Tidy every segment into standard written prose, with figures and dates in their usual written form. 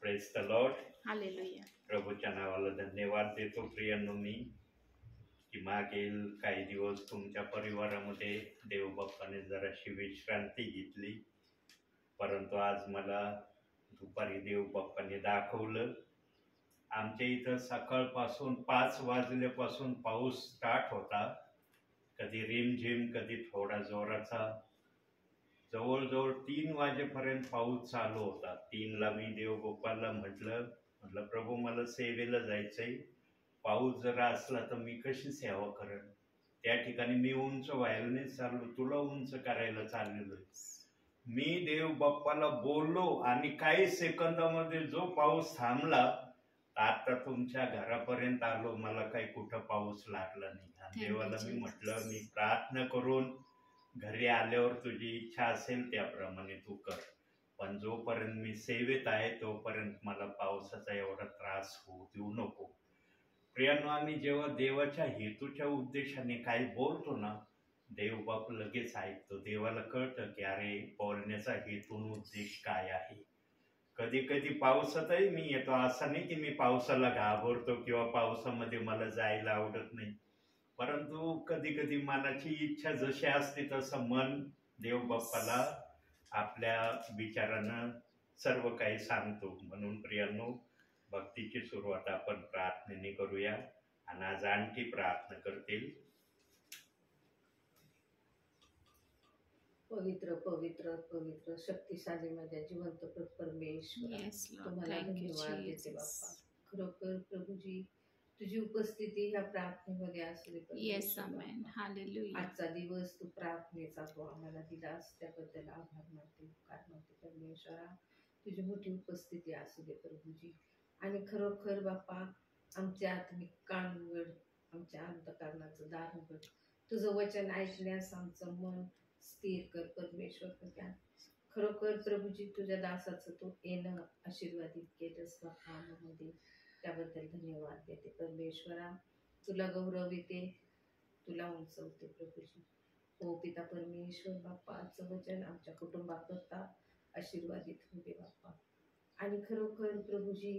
Praise the Lord. Hallelujah. प्रभूच्या नावाला धन्यवाद देतो प्रियांनो मी की मागील काही दिवस तुमच्या परिवारामध्ये देवबाप्पाने जराशी विश्रांती घेतली, परंतु आज मला दुपारी देवबाप्पाने दाखवलं. आमच्या इथं सकाळपासून 5 वाजल्यापासून पाऊस स्टार्ट होता. कधी रिमझिम, कधी थोडा जोराचा. जवळजवळ 3 वाजेपर्यंत पाऊस चालू होता. 3ला मी देवबाप्पाला म्हटलं प्रभू मला सेवेला जायचंय, पाऊस जर असला तर मी कशी सेवा करेन. त्या ठिकाणी मी उंच व्हायला नाही चाललो, तुला उंच करायला चाललेलो. मी देवबाप्पाला बोललो आणि काही सेकंदामध्ये जो पाऊस थांबला, आता तुमच्या घरापर्यंत आलो. मला काही कुठं पाऊस लागला नाही. आणि देवाला मी म्हटलं मी प्रार्थना करून घरी आल्यावर तुझी इच्छा असेल त्याप्रमाणे तू कर, पण जोपर्यंत मी सेवेत आहे तोपर्यंत मला पावसाचा एवढा त्रास होऊ देऊ नको. प्रियांनो, आम्ही जेव्हा देवाच्या हेतूच्या उद्देशाने काही बोलतो ना, देवबाप लगेच ऐकतो. देवाला कळतं की अरे बोलण्याचा हेतू उद्देश काय आहे. कधी कधी पावसातही मी येतो. असं नाही की मी पावसाला घाबरतो किंवा पावसामध्ये मला जायला आवडत नाही, परंतु कधी कधी मनाची इच्छा जशी असते तसं मन देवबाप्पाला आपल्या विचारानं सर्व काही सांगतो. म्हणून प्रियांनो, भक्तीची सुरुवात आपण प्रार्थनेने करूया. आणि आज आणखी प्रार्थना करतील. पवित्र पवित्र पवित्र शक्तिशाली माझ्या जिवंत परमेश्वर, तुम्हाला धन्यवाद देते बाप्पा. खरोखर प्रभूजी, तुझी उपस्थिती ह्या प्रार्थनेमध्ये असू दे. आजचा दिवस तू प्रार्थनेचा तो आम्हाला दिलास, त्याबद्दल आभार मानते, उपकार मानते परमेश्वरा. तुझी मोठी उपस्थिती असू दे प्रभूजी. आणि खरोखर बाप्पा, आमचे आत्मिक कान उघड, आमच्या अंतःकरणाचं दार उघड. तुझं वचन ऐकण्यास आमचं मन स्थिर कर परमेश्वर. खरोखर प्रभूजी, तुझ्या दासाचं तो येणं आशीर्वादित केलंस बाप्पामध्ये, त्याबद्दल धन्यवाद देते परमेश्वरा. तुला गौरविते, तुला उंचवते प्रभूजी. हो पिता परमेश्वर बाप्पा, आजचं वचन आमच्या कुटुंबाकरता आशीर्वादित होते बाप्पा. आणि खरोखर प्रभूजी,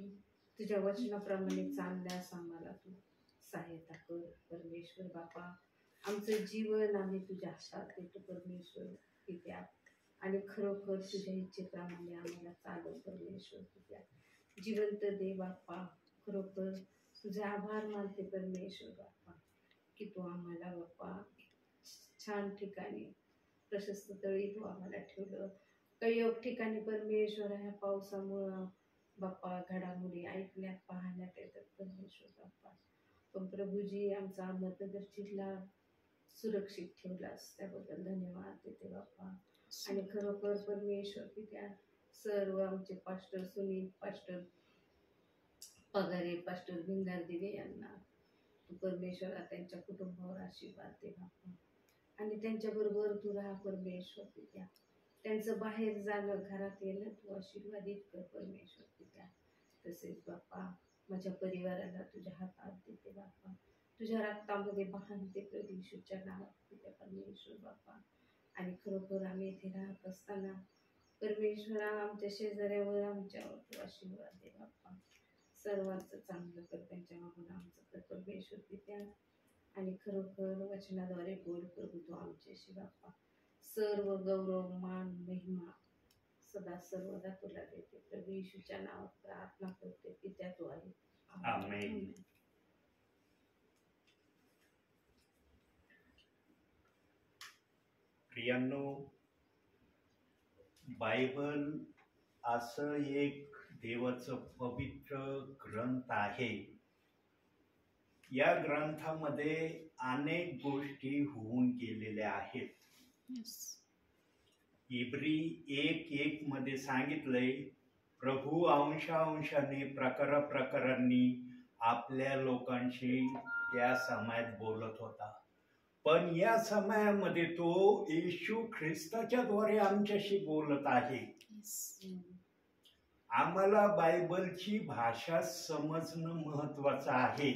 तुझ्या वचनाप्रमाणे चालण्यास आम्हाला तू सहायता कर परमेश्वर बाप्पा. आमचं जीवन आम्ही तुझ्या हातात देतो परमेश्वर पित्या. आणि खरोखर तुझ्या इच्छेप्रमाणे आम्हाला चालव परमेश्वर पित्या. जिवंत दे बाप्पा. खरोखर तुझे आभार मानते परमेश्वर बाप्पा की तू आम्हाला बाप्पा छान ठिकाणी, प्रशस्त तळी तू आम्हाला ठेवलं. काही एक ठिकाणी परमेश्वर ह्या पावसामुळं बाप्पा घडामोडी ऐकण्यात पाहण्यात येतात परमेश्वर बाप्पा. पण प्रभूजी, आमचा मतदार जिल्हा सुरक्षित ठेवलास, त्याबद्दल धन्यवाद देते बाप्पा. आणि खरोखर परमेश्वर पित्या, सर्व आमचे pastor Sunil, pastor Pagare, pastor Bhingar दिवे यांना तू परमेश्वरा त्यांच्या कुटुंबावर आशीर्वाद दे बाप्पा. आणि त्यांच्याबरोबर तू राहा परमेश्वर पित्या. त्यांचं बाहेर जाणं, घरात येणं तू आशीर्वादित कर परमेश्वर पित्या. तसेच बाप्पा, माझ्या परिवाराला तुझ्या हातात देते बाप्पा. तुझ्या रक्तामध्ये बांधते प्रभू येशूच्या नावात पित्या परमेश्वर बाप्पा. आणि खरोखर आम्ही इथे राहत असताना परमेश्वरा, आमच्या शेजाऱ्यावर आमच्यावर तू आशीर्वाद दे बाप्पा. सर्वांचं चांगलं कर, त्यांच्या मागून आमचं कर परमेश्वर पित्या. आणि खरोखर वचनाद्वारे बोल प्रभू तू आमच्याशी बाप्पा. सर्व गौरव, मान, महिमा सदा सर्वदा तुला देते प्रभू येशूच्या नावात प्रार्थना करते पित्या, तू आहे. आमेन. प्रियांनो, बायबल असं एक देवाचं पवित्र ग्रंथ आहे. या ग्रंथामध्ये अनेक गोष्टी होऊन गेलेल्या आहेत. इब्री 1:1 मध्ये सांगितलंय, प्रभू अंशांशाने, प्रकारांनी आपल्या लोकांशी त्या समयात बोलत होता. पण या समयामध्ये तो येशू ख्रिस्ताच्या द्वारे आमच्याशी बोलत आहे. आम्हाला बायबलची भाषा समजणं महत्वाचं आहे.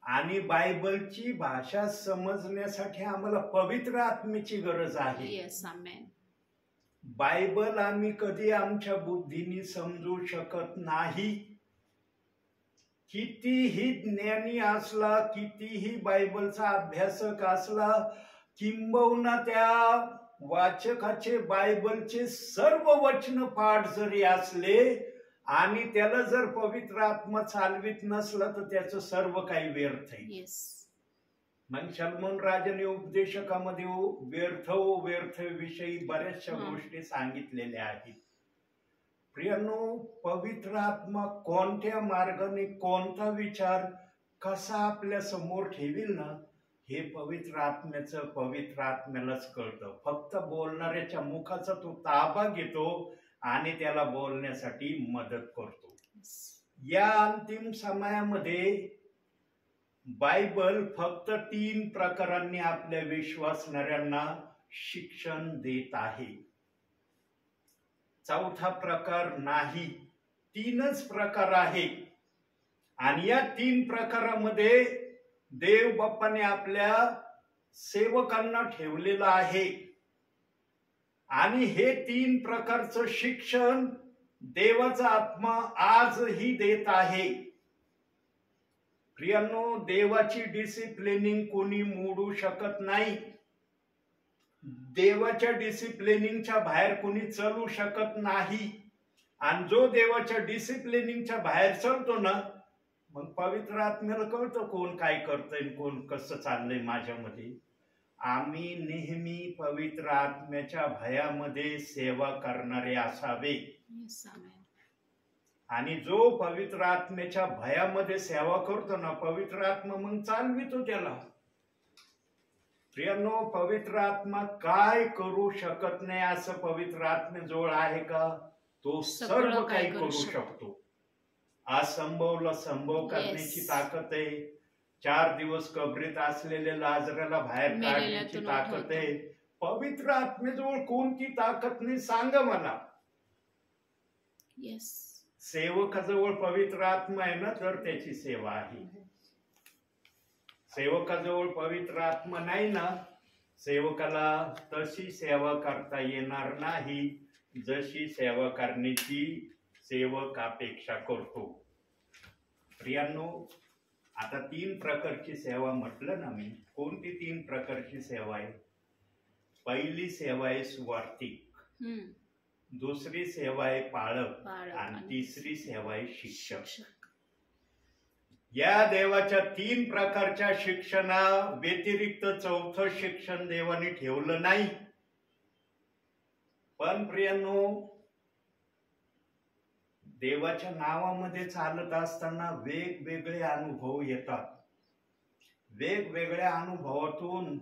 आणि बायबलची भाषा समजण्यासाठी आम्हाला पवित्र आत्म्याची गरज आहे. बायबल आम्ही कधी आमच्या बुद्धीने समजू शकत नाही. कितीही ज्ञानी असला, कितीही बायबलचा अभ्यासक असला, किंबहुना त्या वाचकाचे बायबलचे सर्व वचन पाठ जरी असले आणि त्याला जर पवित्र आत्मा चालवित नसला तर त्याचं सर्व काही व्यर्थ आहे. मग सलमोन राजाने उपदेशकामध्ये व्यर्थ विषयी बऱ्याचशा गोष्टी सांगितलेल्या आहेत. प्रियांनो, पवित्र आत्मा कोणत्या मार्गाने कोणता विचार कसा आपल्या समोर ठेवील ना, हे पवित्र आत्म्यालाच कळतं. फक्त बोलणाऱ्याच्या मुखाचा तो ताबा घेतो आणि त्याला बोलण्यासाठी मदत करतो. या अंतिम समयामध्ये बायबल फक्त 3 प्रकारांनी आपल्या विश्वासणाऱ्यांना शिक्षण देत आहे. चौथा प्रकार नाही. 3च प्रकार आहे. आणि या 3 प्रकारामध्ये देव बाप्पाने आपल्या सेवकांना ठेवलेलं आहे. आणि हे 3 प्रकारचं शिक्षण देवाचा आत्मा आजही देत आहे. प्रियांनो, देवाची डिसिप्लिनिंग कोणी मोडू शकत नाही. देवाच्या डिसिप्लिनिंगच्या बाहेर कोणी चालू शकत नाही. आणि जो देवाच्या डिसिप्लिनिंगच्या बाहेर चालतो ना, मग पवित्र आत्म्याला कळतं कोण काय करतंय, कोण कसं चाललंय माझ्यामध्ये. आम्ही नेहमी पवित्र आत्म्याच्या भयामध्ये सेवा करणारे असावे. आणि जो पवित्र आत्म्याच्या भयामध्ये सेवा करतो ना, पवित्र आत्मा मग चालवितो त्याला. प्रियांनो, पवित्र आत्मा काय करू शकत नाही असं पवित्र आत्म्याजवळ आहे का? तो सर्व काही करू शकतो. असंभवला संभव करण्याची ताकद आहे. 4 दिवस कबरीत असलेल्या लाजराला बाहेर काढण्याची ताकद आहे. पवित्र आत्म्याजवळ कोणती ताकद नाही सांगा मला. सेवकाजवळ पवित्र आत्मा आहे ना, तर त्याची सेवा आहे. सेवकाजवळ पवित्र आत्मा नाही ना, सेवकाला तशी सेवा करता येणार नाही जशी सेवा करण्याची सेवक अपेक्षा करतो. प्रियांनो, आता 3 प्रकारची सेवा म्हटलं ना मी. कोणती 3 प्रकारची सेवा आहे? पहिली सेवा आहे सुवार्तिक, दुसरी सेवा आहे पाळक आणि तिसरी सेवा आहे शिक्षक. या देवाच्या 3 प्रकारच्या शिक्षणा व्यतिरिक्त चौथं शिक्षण देवाने ठेवलं नाही. पण प्रियांनो, देवाच्या नावामध्ये चालत असताना वेगवेगळे अनुभव येतात. वेगवेगळ्या अनुभवातून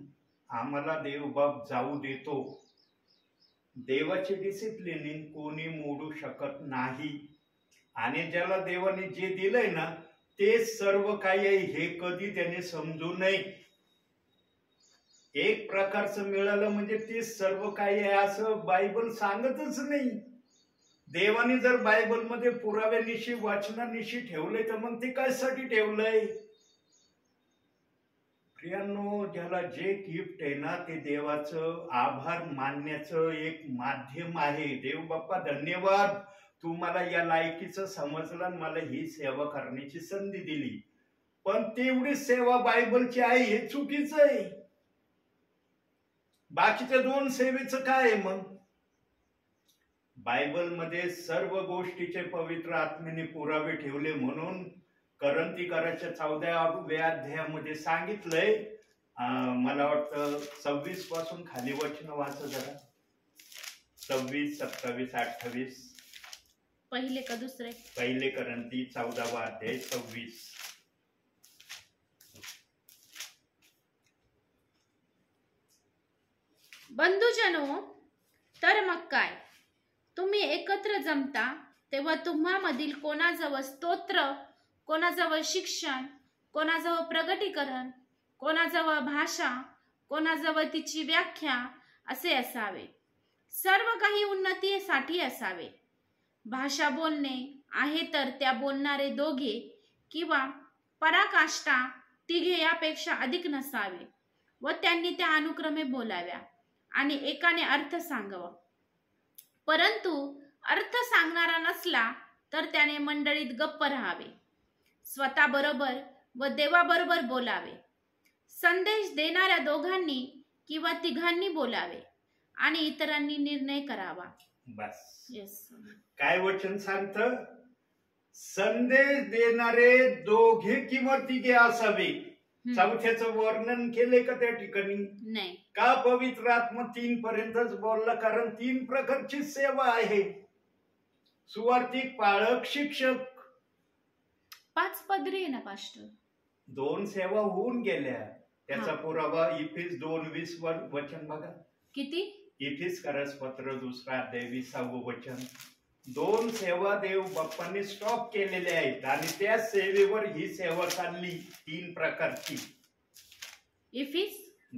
आम्हाला देवबाप जाऊ देतो. देवाची डिसिप्लिनिंग कोणी मोडू शकत नाही. आणि ज्याला देवाने जे दिलंय ना, ते सर्व काही आहे हे कधी त्याने समजू नये. एक प्रकारचं मिळालं म्हणजे ते सर्व काही आहे असं बायबल सांगतच नाही. देवाने जर बायबल मध्ये पुराव्यानिशी वाचनानिशी ठेवलंय तर मग ते कशासाठी ठेवलंय? प्रियांनो, ज्याला जे गिफ्ट आहे ना, ते देवाचं आभार मानण्याचं एक माध्यम आहे. देव बाप्पा धन्यवाद, तू मला या लायकीचं समजलं, मला ही सेवा करण्याची संधी दिली. पण तेवढी सेवा बायबलची आहे हे चुकीचं आहे. बाकीच्या 2 सेवेचं काय आहे मग? बायबलमध्ये सर्व गोष्टीचे पवित्र आत्म्याने पुरावे ठेवले म्हणून करंथीकराच्या 14व्या अध्यायामध्ये सांगितलंय. मला वाटतं 26 पासून खाली वचन वाचा जरा. 26, 27, 28. पहिले का दुसरे? पहिले करंथी 14वा अध्याय 26. बंधुजनो, तर मग काय, तुम्ही एकत्र जमता तेव्हा तुम्हामधील कोणाजवळ स्तोत्र, कोणाजवळ शिक्षण, कोणाजवळ प्रगटीकरण, कोणाजवळ भाषा, कोणाजवळ तिची व्याख्या असे असावे. सर्व काही उन्नतीसाठी असावे. भाषा बोलणे आहे तर त्या बोलणारे 2 किंवा पराकाष्ठा 3 यापेक्षा अधिक नसावे व त्यांनी त्या अनुक्रमे बोलाव्या आणि एकाने अर्थ सांगावा. परंतु अर्थ सांगणारा नसला तर त्याने मंडळीत गप्प राहावे, स्वतः बरोबर व देवाबरोबर बोलावे. संदेश देणाऱ्या दोघांनी किंवा तिघांनी बोलावे आणि इतरांनी निर्णय करावा. बस. येस. काय वचन सांगतं? संदेश देणारे दोघे किंवा तिघे असावे. चौथ्याचं वर्णन केलंय का त्या ठिकाणी? नाही. का पवित्र आत्मा 3 पर्यंतच बोलला? कारण 3 प्रकारची सेवा आहे. सुवार्तिक, पाळक, शिक्षक. 5 पदरी आहे ना पास्टर. 2 सेवा होऊन गेल्या. त्याचा पुरावा इफिस 2:20 वचन बघा. किती? इफिस करसपत्र 2 अध्याय 20 वचन. 2 सेवा देव बाप्पांनी स्टॉप केलेल्या आहेत आणि त्या सेवेवर ही सेवा चालली 3 प्रकारची. इफिस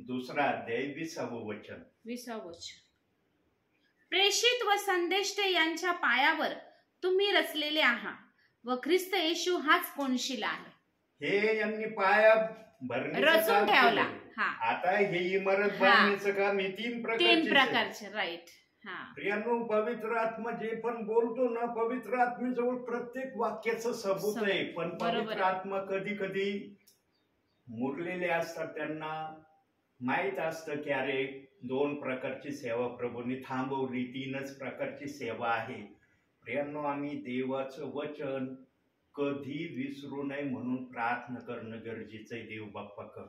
2 अध्याय 20 वचन. 20 वचन. प्रेषित व संदेष्टे यांच्या पायावर तुम्ही रचलेले आहात व ख्रिस्त येशू हाच कोनशिला आहे. हे यांनी पाया रचून ठेवला. आता हे इमारत बांधण्याचं काम हे 3 प्रकारचे. राईट. प्रियांनो, पवित्र आत्मा जे पण बोलतो ना, पवित्र आत्मेजवळ प्रत्येक वाक्याचं सबूत आहे. पण पवित्र आत्मा कधी कधी मुरलेले असतात, त्यांना माहित असतं की अरे 2 प्रकारची सेवा प्रभूंनी थांबवली, 3च प्रकारची सेवा आहे. प्रियांनो, आम्ही देवाचं वचन कधी विसरू नये म्हणून प्रार्थना करणं गरजेचं आहे. देव बाप्पा कर.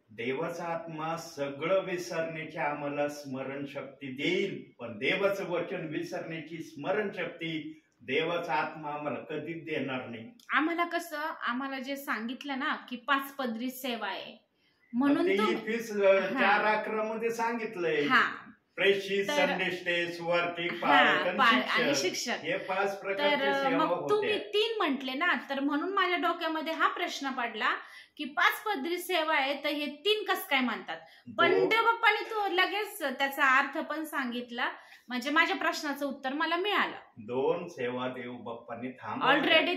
देवाचा आत्मा सगळं विसरण्याची आम्हाला स्मरण शक्ती देईल, पण देवाचं वचन विसरण्याची स्मरण शक्ती देवाचा आत्मा आम्हाला कधीच देणार नाही. आम्हाला कसं, आम्हाला जे सांगितलं ना की 5 पदरी सेवा आहे म्हणून 4:11 मध्ये सांगितलंय. प्रेषित, संदेष्टे, सुवार्तिक, पाळक आणि शिक्षक. हे 5 प्रकारचे सेवा होत्या. मग तुम्ही 3 म्हटले ना, तर म्हणून माझ्या डोक्यामध्ये हा प्रश्न पडला की 5 पदरी सेवा आहे तर हे 3 कस काय म्हणतात? पण देवबाप्पाने तो लगेच त्याचा अर्थ पण सांगितला, म्हणजे माझ्या प्रश्नाचं उत्तर मला मिळालं. 2 सेवा देवबाप्पाने ऑलरेडी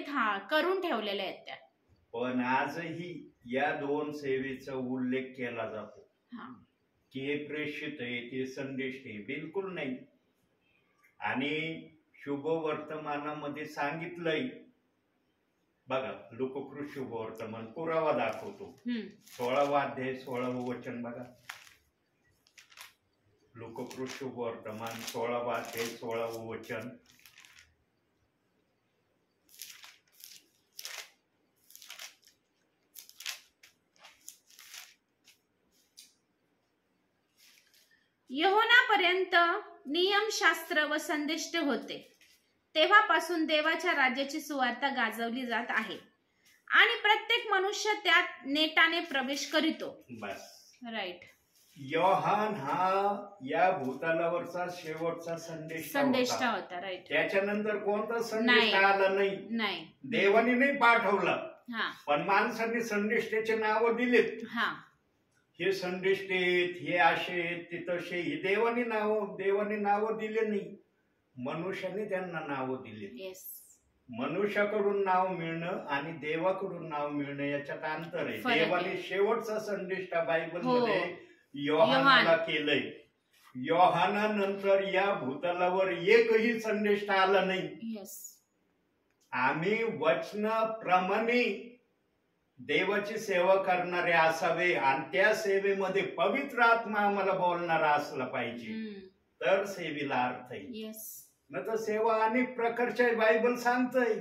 करून ठेवलेल्या आहेत त्या. पण आजही या 2 सेवेचा उल्लेख केला जातो की हे प्रेषित आहे, ते संदेश आहे. बिलकुल नाही. आणि शुभ वर्तमानामध्ये सांगितलंय बघा, लोककृत शुभ वर्तमान पुरावा दाखवतो. 16वा अध्याय 16व वचन बघा. लोककृत शुभ वर्तमान 16वा अध्याय 16व वचन. यहोनापर्यंत नियमशास्त्र व संदेष्टे होते, तेव्हापासून देवाच्या राज्याची सुवार्ता गाजवली जात आहे आणि प्रत्येक मनुष्य त्यात नेटाने प्रवेश करीतो. बस. राईट. योहान हा या भूतलावरचा शेवटचा संदेष्टा होता. राईट. त्याच्यानंतर कोणता संदेश आला नाही. देवाने नाही पाठवला, पण माणसांनी संदेष्टाचे नाव दिलेत. हे संदेष्टे, हे असे, ते तसे. देवाने नाव दिले नाही, मनुष्याने त्यांना नाव दिले. मनुष्याकडून नाव मिळणं आणि देवाकडून नाव मिळणं याच्यात अंतर आहे. देवाने शेवटचा संदेश बायबल मध्ये योहानाला केलंय. योहानानंतर या भूतलावर एकही संदेश आला नाही. आम्ही वचनाप्रमाणे देवाची सेवा करणारे असावे आणि त्या सेवेमध्ये पवित्र आत्मा आम्हाला बोलणारा असला पाहिजे, तर सेवेला अर्थ आहे. न तर सेवा अनेक प्रकारच्या बायबल सांगतय,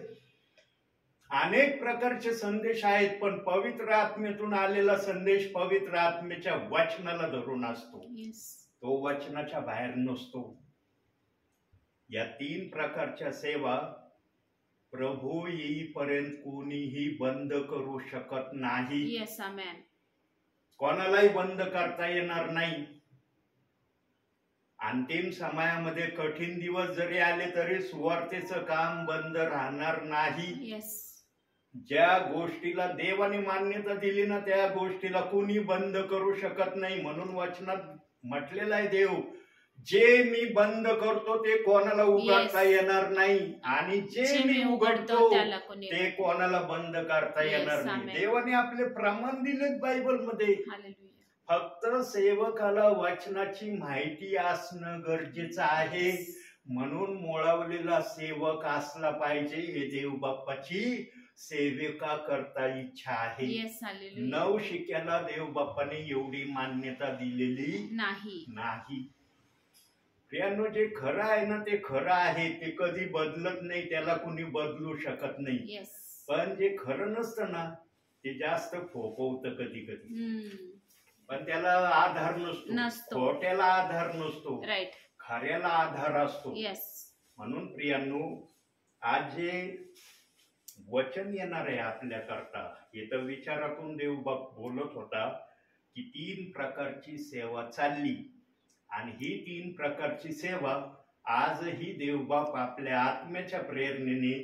अनेक प्रकारचे संदेश आहेत, पण पवित्र आत्मेतून आलेला संदेश पवित्र आत्मेच्या वचनाला धरून असतो. तो वचनाच्या बाहेर नसतो. या 3 प्रकारच्या सेवा प्रभू येईपर्यंत कोणीही बंद करू शकत नाही. कोणालाही बंद करता येणार नाही. अंतिम समयामध्ये कठीण दिवस जरी आले तरी सुवार्तेचं काम बंद राहणार नाही. ज्या गोष्टीला देवाने मान्यता दिली ना, त्या गोष्टीला कोणी बंद करू शकत नाही. म्हणून वचनात म्हटलेलं आहे, देव जे मी बंद करतो ते कोणाला उघडता येणार नाही आणि जे मी उघडतो ते कोणाला बंद करता येणार नाही. देवाने आपले प्रमाण दिलेत बायबल मध्ये. फक्त सेवकाला वचनाची माहिती असणं गरजेचं आहे. म्हणून मोळवलेला सेवक असला पाहिजे. हे देव बाप्पाची सेविका करता इच्छा आहे. Yes, hallelujah. नवशिक्याला देव बाप्पाने एवढी मान्यता दिलेली नाही. नाही. प्रियांनो, जे खरं आहे ना ते खरं आहे, ते कधी बदलत नाही, त्याला कुणी बदलू शकत नाही. येस. पण जे खरं नसतं ना ते जास्त फोपवतं कधी कधी, पण त्याला आधार नसतो. खोट्याला आधार नसतो, राईट. खऱ्याला आधार असतो. येस. म्हणून प्रियांनो, आज जे वचन येणार आहे आपल्या करता, हे तर विचारातून देवबाप बोलत होता की 3 प्रकारची सेवा चालली, आणि ही 3 प्रकारची सेवा आजही देवबाप आपल्या आत्म्याच्या प्रेरणेने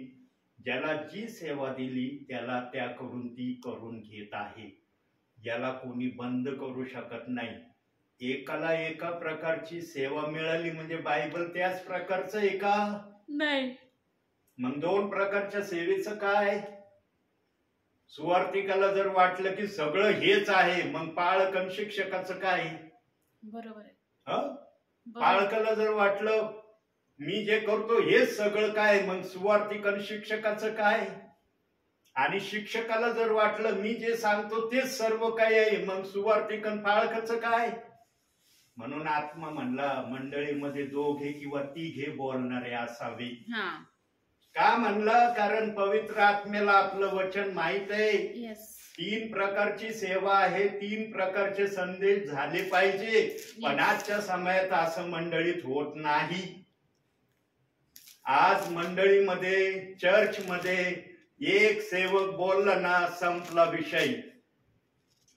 ज्याला जी सेवा दिली त्याला त्याकडून ती करून घेत आहे. याला कोणी बंद करू शकत नाही. एकाला एका प्रकारची सेवा मिळाली म्हणजे बायबल त्याच प्रकारचं आहे का? नाही. मग 2 प्रकारच्या सेवेचं काय? सुवार्तिकाला जर वाटलं की सगळं हेच आहे, मग पाळकन शिक्षकाचं काय? बरोबर आहे. पाळकाला जर वाटलं मी जे करतो हेच सगळं काय, मग सुवार्तिकन शिक्षकाचं काय? आणि शिक्षकाला जर वाटलं मी जे सांगतो तेच सर्व काय आहे, मग सुवार्तिकन पाळकाचं काय? म्हणून आत्मा म्हणला मंडळीमध्ये 2 किंवा 3 बोलणारे असावे. का म्हणलं? कारण पवित्र आत्म्याला आपलं वचन माहित आहे. 3 प्रकारची सेवा आहे, 3 प्रकारचे संदेश झाले पाहिजे. पण आजच्या समयात असं मंडळीत होत नाही. आज मंडळीमध्ये, चर्चमध्ये एक सेवक बोलला ना संपला विषय.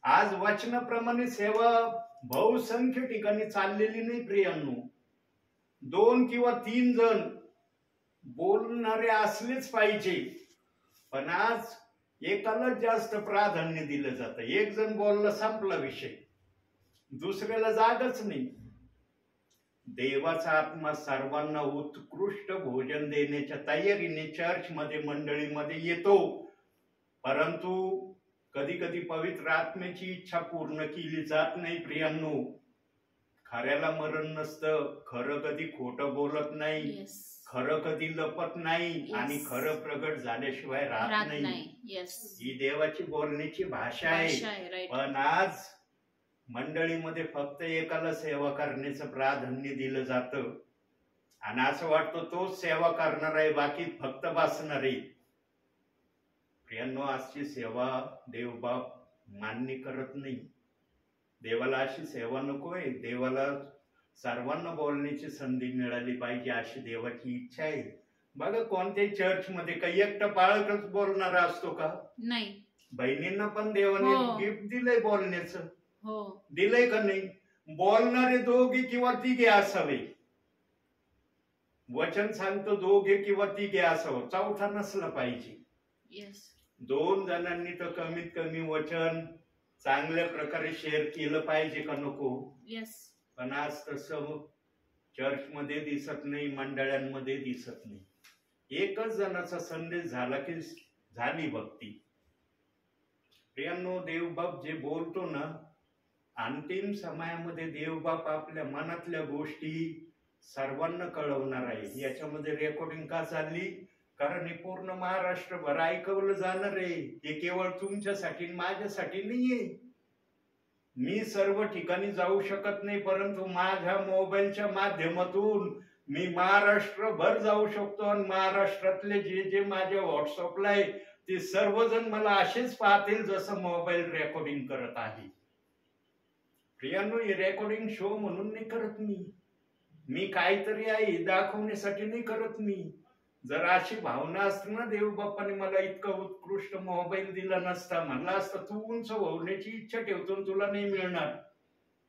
आज वचनाप्रमाणे सेवा बहुसंख्य ठिकाणी चाललेली नाही प्रियांनो. 2 किंवा 3 जण बोलणारे असलेच पाहिजे, पण आज एकाला जास्त प्राधान्य दिलं जातं. एक जण बोलला संपला विषय, दुसऱ्याला जागच नाही. देवाचा आत्मा सर्वांना उत्कृष्ट भोजन देण्याच्या तयारीने चर्चमध्ये, मंडळीमध्ये येतो. परंतु कधी कधी पवित्र आत्म्याची इच्छा पूर्ण केली जात नाही प्रियांनो. खऱ्याला मरण नसतं, खरं कधी खोटं बोलत नाही, खरं कधी लपत नाही, आणि खरं प्रगट झाल्याशिवाय राहत नाही. ही देवाची बोलण्याची भाषा आहे. पण आज मंडळीमध्ये फक्त एकाला सेवा करण्याचं प्राधान्य दिलं जातं, आणि असं वाटतं तोच सेवा करणार आहे, बाकी फक्त बसणार आहे. प्रियांनो, आजची सेवा देवबाप मान्य करत नाही. देवाला अशी सेवा नकोय. देवाला सर्वांना बोलण्याची संधी मिळाली पाहिजे अशी देवाची इच्छा आहे. बघा, कोणत्याही चर्चमध्ये काही एकटा पाळकच बोलणारा असतो का? नाही. बहिणींना पण देवाने गिफ्ट दिलंय बोलण्याचं, दिलंय का नाही? बोलणारे 2 किंवा 3 असावे. वचन सांगतो 2 किंवा 3 असावं, चौथा नसला पाहिजे. 2 जणांनी तर कमीत कमी वचन चांगल्या प्रकारे शेअर केलं पाहिजे का नको? पण आज तसं चर्चमध्ये दिसत नाही, मंडळांमध्ये दिसत नाही. एकच जणाचा संदेश झाला की झाली भक्ती. प्रियांनो, देवबाप जे बोलतो ना, अंतिम समयामध्ये देवबाप आपल्या मनातल्या गोष्टी सर्वांना कळवणार आहे. याच्यामध्ये रेकॉर्डिंग का चालली? कारण हे पूर्ण महाराष्ट्रभर ऐकवलं जाणार आहे. हे केवळ तुमच्यासाठी माझ्यासाठी नाहीये. मी सर्व ठिकाणी जाऊ शकत नाही, परंतु माझ्या मोबाईलच्या माध्यमातून मी महाराष्ट्रभर जाऊ शकतो, आणि महाराष्ट्रातले जे जे माझ्या व्हॉट्सअपला आहे ते सर्वजण मला असेच पाहतील जसं मोबाईल रेकॉर्डिंग करत आहे. प्रियांनो, हे रेकॉर्डिंग शो म्हणून नाही करत मी काहीतरी आहे दाखवण्यासाठी नाही करत मी. जर अशी भावना असती ना, देवबाप्पाने मला इतका उत्कृष्ट मोबाईल दिला नसता, म्हणला असता तू उंच होण्याची इच्छा ठेवतो तुला नाही मिळणार.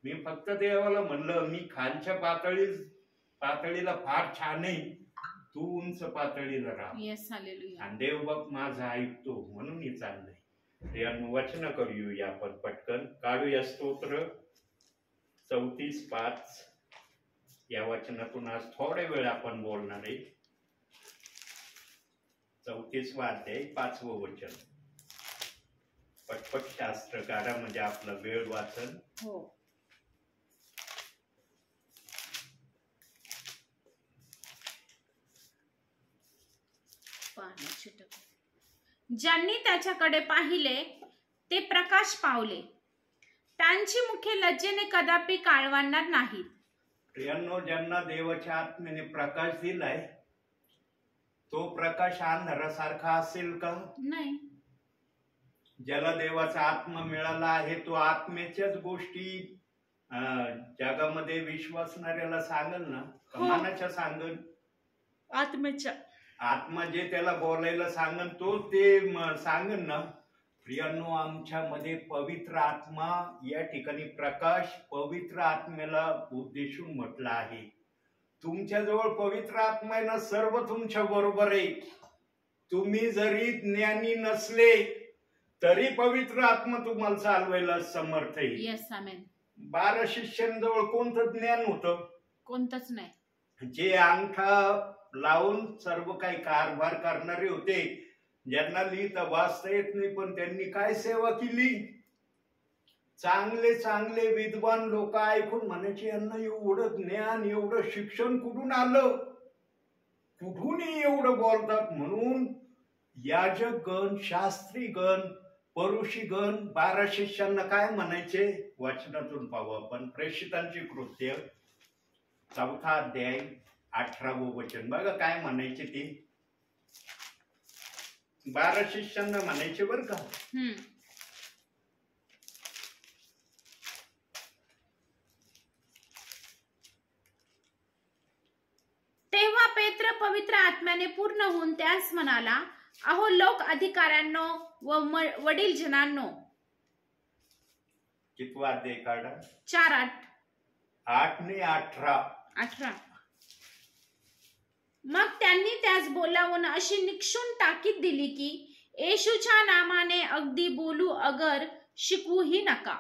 मी फक्त देवाला म्हणलं मी खालच्या पातळीला फार छान आहे, तू उंच पातळीला राहा. आणि देवबाप माझा ऐकतो, म्हणून हे चाललंय. वचन करूया आपण पटकन. काढूया स्तोत्र 34:5. या वचनातून आज थोड्या वेळ आपण बोलणार आहे. 34वा अध्याय 5वं वचन. पटपट शास्त्र काढा म्हणजे आपला वेळ वाचन. हो. ज्यांनी त्याच्याकडे पाहिले ते प्रकाश पावले, त्यांची मुखे लज्जेने कदापि काळवणार नाहीत. प्रियांनो, ज्यांना देवाच्या आत्म्याने प्रकाश दिलाय तो प्रकाश अंधारासारखा असेल का? नाही. ज्याला देवाचा आत्मा मिळाला आहे तो आत्म्याच्याच गोष्टी जगामध्ये विश्वासणाऱ्याला सांगल ना, मनाच्या सांगल? आत्म्याच्या. आत्मा जे त्याला बोलायला सांगन तो ते सांगन ना. प्रियांनो, आमच्यामध्ये पवित्र आत्मा, या ठिकाणी प्रकाश पवित्र आत्म्याला उद्देशून म्हटलं आहे. तुमच्याजवळ पवित्र आत्मा आहे ना, सर्व तुमच्या बरोबर आहे. तुम्ही जरी ज्ञानी नसले तरी पवित्र आत्मा तुम्हाला चालवायला समर्थ आहे. येस, आमेन. 12 शिष्यांजवळ कोणतं ज्ञान होतं? कोणतंच नाही. जे अंगठा लावून सर्व काही कारभार करणारे होते, ज्यांना लिहिता वाचता येत नाही, पण त्यांनी काय सेवा केली? चांगले चांगले विद्वान लोक ऐकून म्हणायचे, यांना एवढं ज्ञान, एवढं शिक्षण कुठून आलं? कुठूनही एवढं बोलतात? म्हणून याजकगण, शास्त्रीगण, परुषीगण 12 शिष्यांना काय म्हणायचे? वचनातून पाहू आपण. प्रेषितांची कृत्य 4था अध्याय 18वं वचन बघा काय म्हणायचे ते. 12 शिष्यांना म्हणायचे बर का, तेव्हा पेत्र पवित्र आत्म्याने पूर्ण होऊन त्यास म्हणाला, अहो लोक अधिकाऱ्यांनो व वडील जनांनो. कितवा अध्याय काढा? 4:8. 8 ने 18. मग त्यांनी त्यास बोलावून अशी निक्षून ताकीद दिली की येशूच्या नामाने अगदी बोलू अगर शिकवूही नका.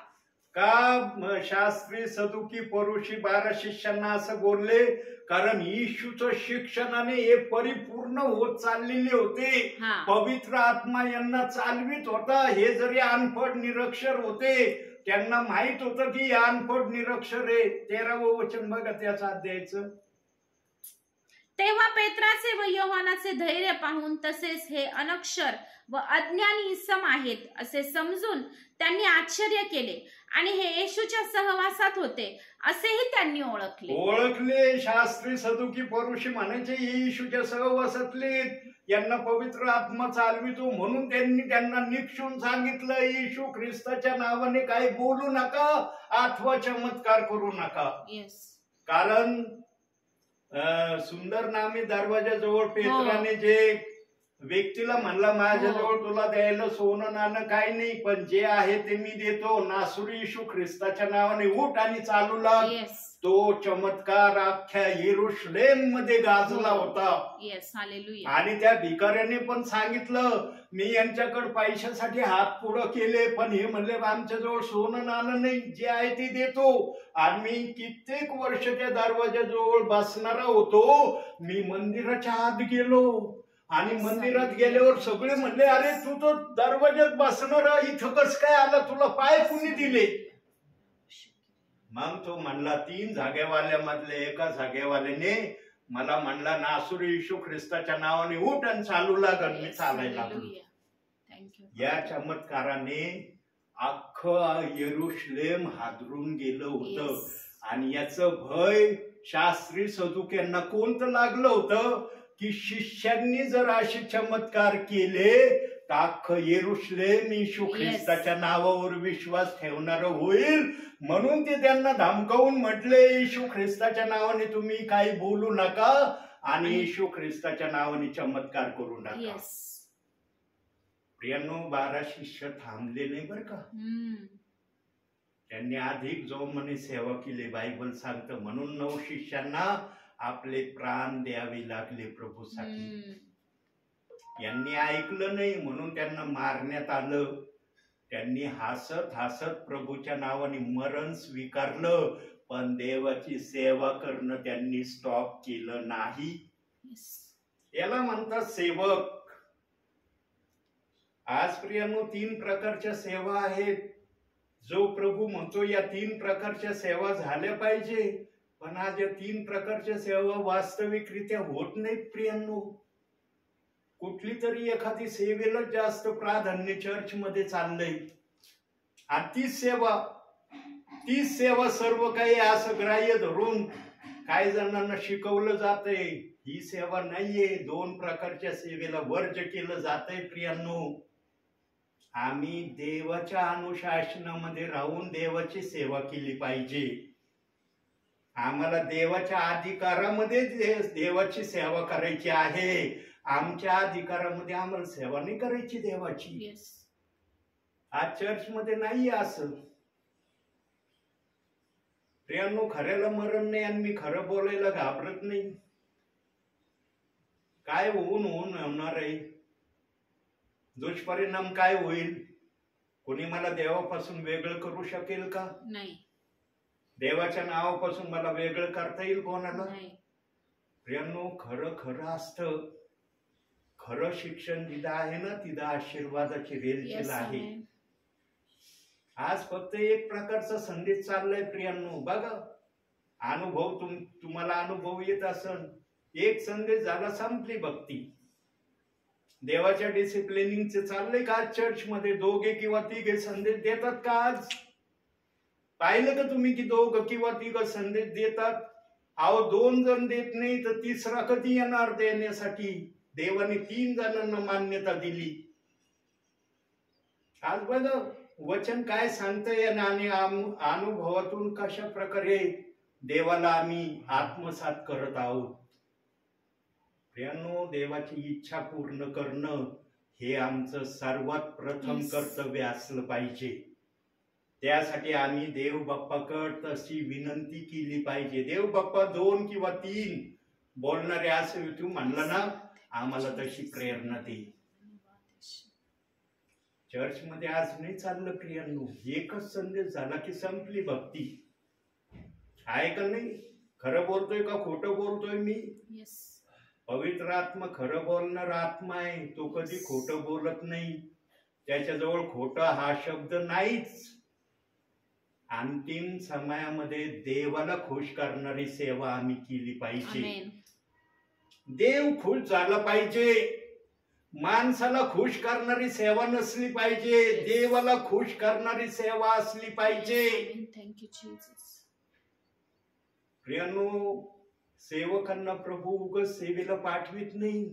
का शास्त्री, सदुकी, परुषी 12 शिष्यांना असं बोलले? कारण येशूच्या शिक्षणाने हे परिपूर्ण होत चाललेले होते. पवित्र आत्मा यांना चालवित होता. हे जरी अनपढ निरक्षर होते, त्यांना माहित होतं की अनपढ निरक्षर आहे. 13वं वचन बघा त्याचा अध्यायचं. तेव्हा पेत्राचे व योहानाचे धैर्य पाहून तसेच हे अनक्षर व अज्ञानी इसम आहेत असे समजून त्यांनी आश्चर्य केले आणि हे येशूच्या सहवासात होते असेही त्यांनी ओळखले. शास्त्री, सदुकी, परुषी म्हणायचे येशूच्या सहवासातले, यांना पवित्र आत्मा चालवितो. म्हणून त्यांनी त्यांना निक्षून सांगितलं, येशू ख्रिस्ताच्या नावाने काही बोलू नका अथवा चमत्कार करू नका. कारण सुंदर नामी दरवाजाजवळ पेत्राने जे व्यक्तीला म्हणला, माझ्याजवळ तुला द्यायला सोनं नाणं काही नाही, पण जे आहे ते मी देतो. नासुरी येशू ख्रिस्ताच्या नावाने उठ आणि चालू लाग. तो चमत्कार अख्ख्या येरुशलेम मध्ये गाजला होता. आणि त्या भिकाऱ्याने पण सांगितलं, मी यांच्याकडे पैशासाठी हात पुढं केले, पण हे म्हणले आमच्याजवळ सोनं नाणं नाही, जे आहे ते देतो. आणि मी कित्येक वर्ष त्या दरवाजाजवळ बसणारा होतो. मी मंदिराच्या आत गेलो आणि मंदिरात गेल्यावर सगळे म्हणले, अरे तू तो दरवाजात बसणारा इथं कस काय आला? तुला पाय कुणी दिले? मग तो म्हणला, 3 जागेवाल्यामधले एका जागेवाल्याने मला म्हणला, नासुरी येशू ख्रिस्ताच्या नावाने उठ आणि चालू लाग. मी चालायला लागलो. या चमत्काराने अख्खं येरुशलेम हादरून गेलं होतं. आणि याचं भय शास्त्री, सदुक्यांना कोणतं लागलं होतं की शिष्यांनी जर असे चमत्कार केले तर अख्खं येरुशलेम येशू ख्रिस्ताच्या नावावर विश्वास ठेवणार होईल. म्हणून ते त्यांना धमकावून म्हटले, येशू ख्रिस्ताच्या नावाने तुम्ही काही बोलू नका आणि येशू ख्रिस्ताच्या नावाने चमत्कार करू नका. प्रियांनो, 12 शिष्य थांबले नाही बर का. त्यांनी अधिक जोमाने सेवा केली. बायबल सांगतं, म्हणून 9 शिष्यांना आपले प्राण द्यावे लागले प्रभूसाठी. यांनी ऐकलं नाही म्हणून त्यांना मारण्यात आलं. त्यांनी हसत हसत प्रभूच्या नावाने मरण स्वीकारलं, पण देवाची सेवा करणं त्यांनी स्टॉप केलं नाही. याला म्हणतात सेवक. आज प्रियांनो 3 प्रकारच्या सेवा आहेत. जो प्रभू म्हणतो या 3 प्रकारच्या सेवा झाल्या पाहिजे, पण आज या 3 प्रकारच्या सेवा वास्तविकरित्या होत नाहीत प्रियांनो. कुठली तरी एखादी सेवेला जास्त प्राधान्य चर्च मध्ये चाललंय. तीच सेवा सर्व काही असं ग्राह्य धरून काही जणांना शिकवलं जातंय. ही सेवा नाहीये. 2 प्रकारच्या सेवेला वर्ज केलं जातंय प्रियांनो. आम्ही देवाच्या अनुशासनामध्ये राहून देवाची सेवा केली पाहिजे. आम्हाला देवाच्या अधिकारामध्ये देवाची सेवा करायची आहे. आमच्या अधिकारामध्ये आम्हाला सेवा नाही करायची देवाची. आज चर्च मध्ये नाही असं प्रियांनो. खऱ्याला मरण नाही आणि मी खरं बोलायला घाबरत नाही. काय होऊन होणार आहे, दुष्परिणाम काय होईल, कोणी मला देवापासून वेगळं करू शकेल का? नाही. देवाच्या नावापासून मला वेगळं करता येईल कोणाला? प्रियांनो, खरं खरं असतं. खरं शिक्षण जिथं आहे ना तिथं आशीर्वादाची रेलचेल आहे. आज फक्त एक प्रकारचा संदेश चाललाय प्रियांनो. बघा, अनुभव तुम्हाला अनुभव येत असन. एक संदेश झाला, संपली भक्ती. देवाच्या डिसिप्लिनिंगचे चाललंय का आज चर्च मध्ये? 2 किंवा 3 संदेश देतात का आज? पाहिलं का तुम्ही की 2 किंवा 3 संदेश देतात? अहो 2 जण देत नाही तर 3रा कधी येणार देण्यासाठी? देवाने 3 जणांना मान्यता दिली. आज बघा वचन काय सांगतंय आणि अनुभवातून कशा प्रकारे देवाला आम्ही आत्मसात करत आहोत. प्रियांनो, देवाची इच्छा पूर्ण करणं हे आमचं सर्वात प्रथम कर्तव्य असलं पाहिजे. त्यासाठी आम्ही देव बाप्पाकडे तशी विनंती केली पाहिजे. देव बाप्पा 2 किंवा 3 बोलणारे असं तू म्हणलं ना, आम्हाला तशी प्रेरणा दे. चर्च मध्ये आज नाही चाललं प्रियांनो. एकच संदेश झाला की संपली भक्ती. आहे का नाही? खरं बोलतोय का खोटं बोलतोय मी? पवित्र आत्मा खरं बोलणारा आत्मा आहे. तो कधी खोटं बोलत नाही. त्याच्याजवळ खोटा हा शब्द नाहीच. अंतिम समयामध्ये देवाला खुश करणारी सेवा आम्ही केली पाहिजे. देव खुश झाला पाहिजे. माणसाला खुश करणारी सेवा नसली पाहिजे. देवाला खुश करणारी सेवा असली पाहिजे. प्रियांनो, सेवकांना प्रभू उगाच सेवेला पाठवित नाही.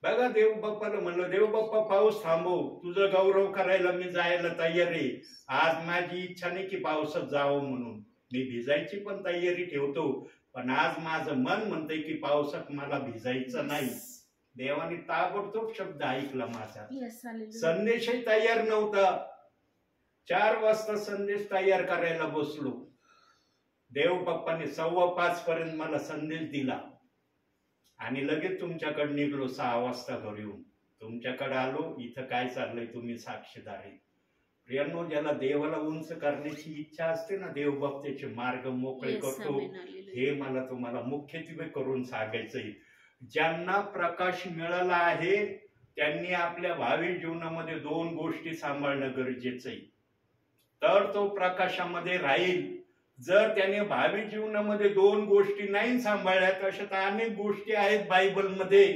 बघा, देव बाप्पाला म्हणलं, देव बाप्पा पाऊस थांबव, तुझा गौरव करायला मी जायला तयार आहे. आज माझी इच्छा नाही की पावसात जावं म्हणून. मी भिजायची पण तयारी ठेवतो, पण आज माझं मन म्हणतंय की पावसात मला भिजायचं नाही. देवाने ताबडतोब शब्द ऐकला माझा. संदेशही तयार नव्हता. 4 वाजता संदेश तयार करायला बसलो. देव बाप्पाने 4:15 पर्यंत मला संदेश दिला आणि लगेच तुमच्याकडे निघलो. 6 वाजता घरी येऊन तुमच्याकडे आलो. इथं काय चाललंय तुम्ही साक्षीदार आहे. प्रियांनो, ज्याला देवाला उंच करण्याची इच्छा असते ना, देव बाप्पाचे मार्ग मोकळे करतो. हे मला तुम्हाला मुख्यत्वे करून सांगायचंय. ज्यांना प्रकाश मिळाला आहे त्यांनी आपल्या भावी जीवनामध्ये 2 गोष्टी सांभाळणं गरजेचं आहे, तर तो प्रकाशामध्ये राहील. जर त्याने भावी जीवनामध्ये 2 गोष्टी नाही सांभाळल्या, तशा तर अनेक गोष्टी आहेत बायबलमध्ये,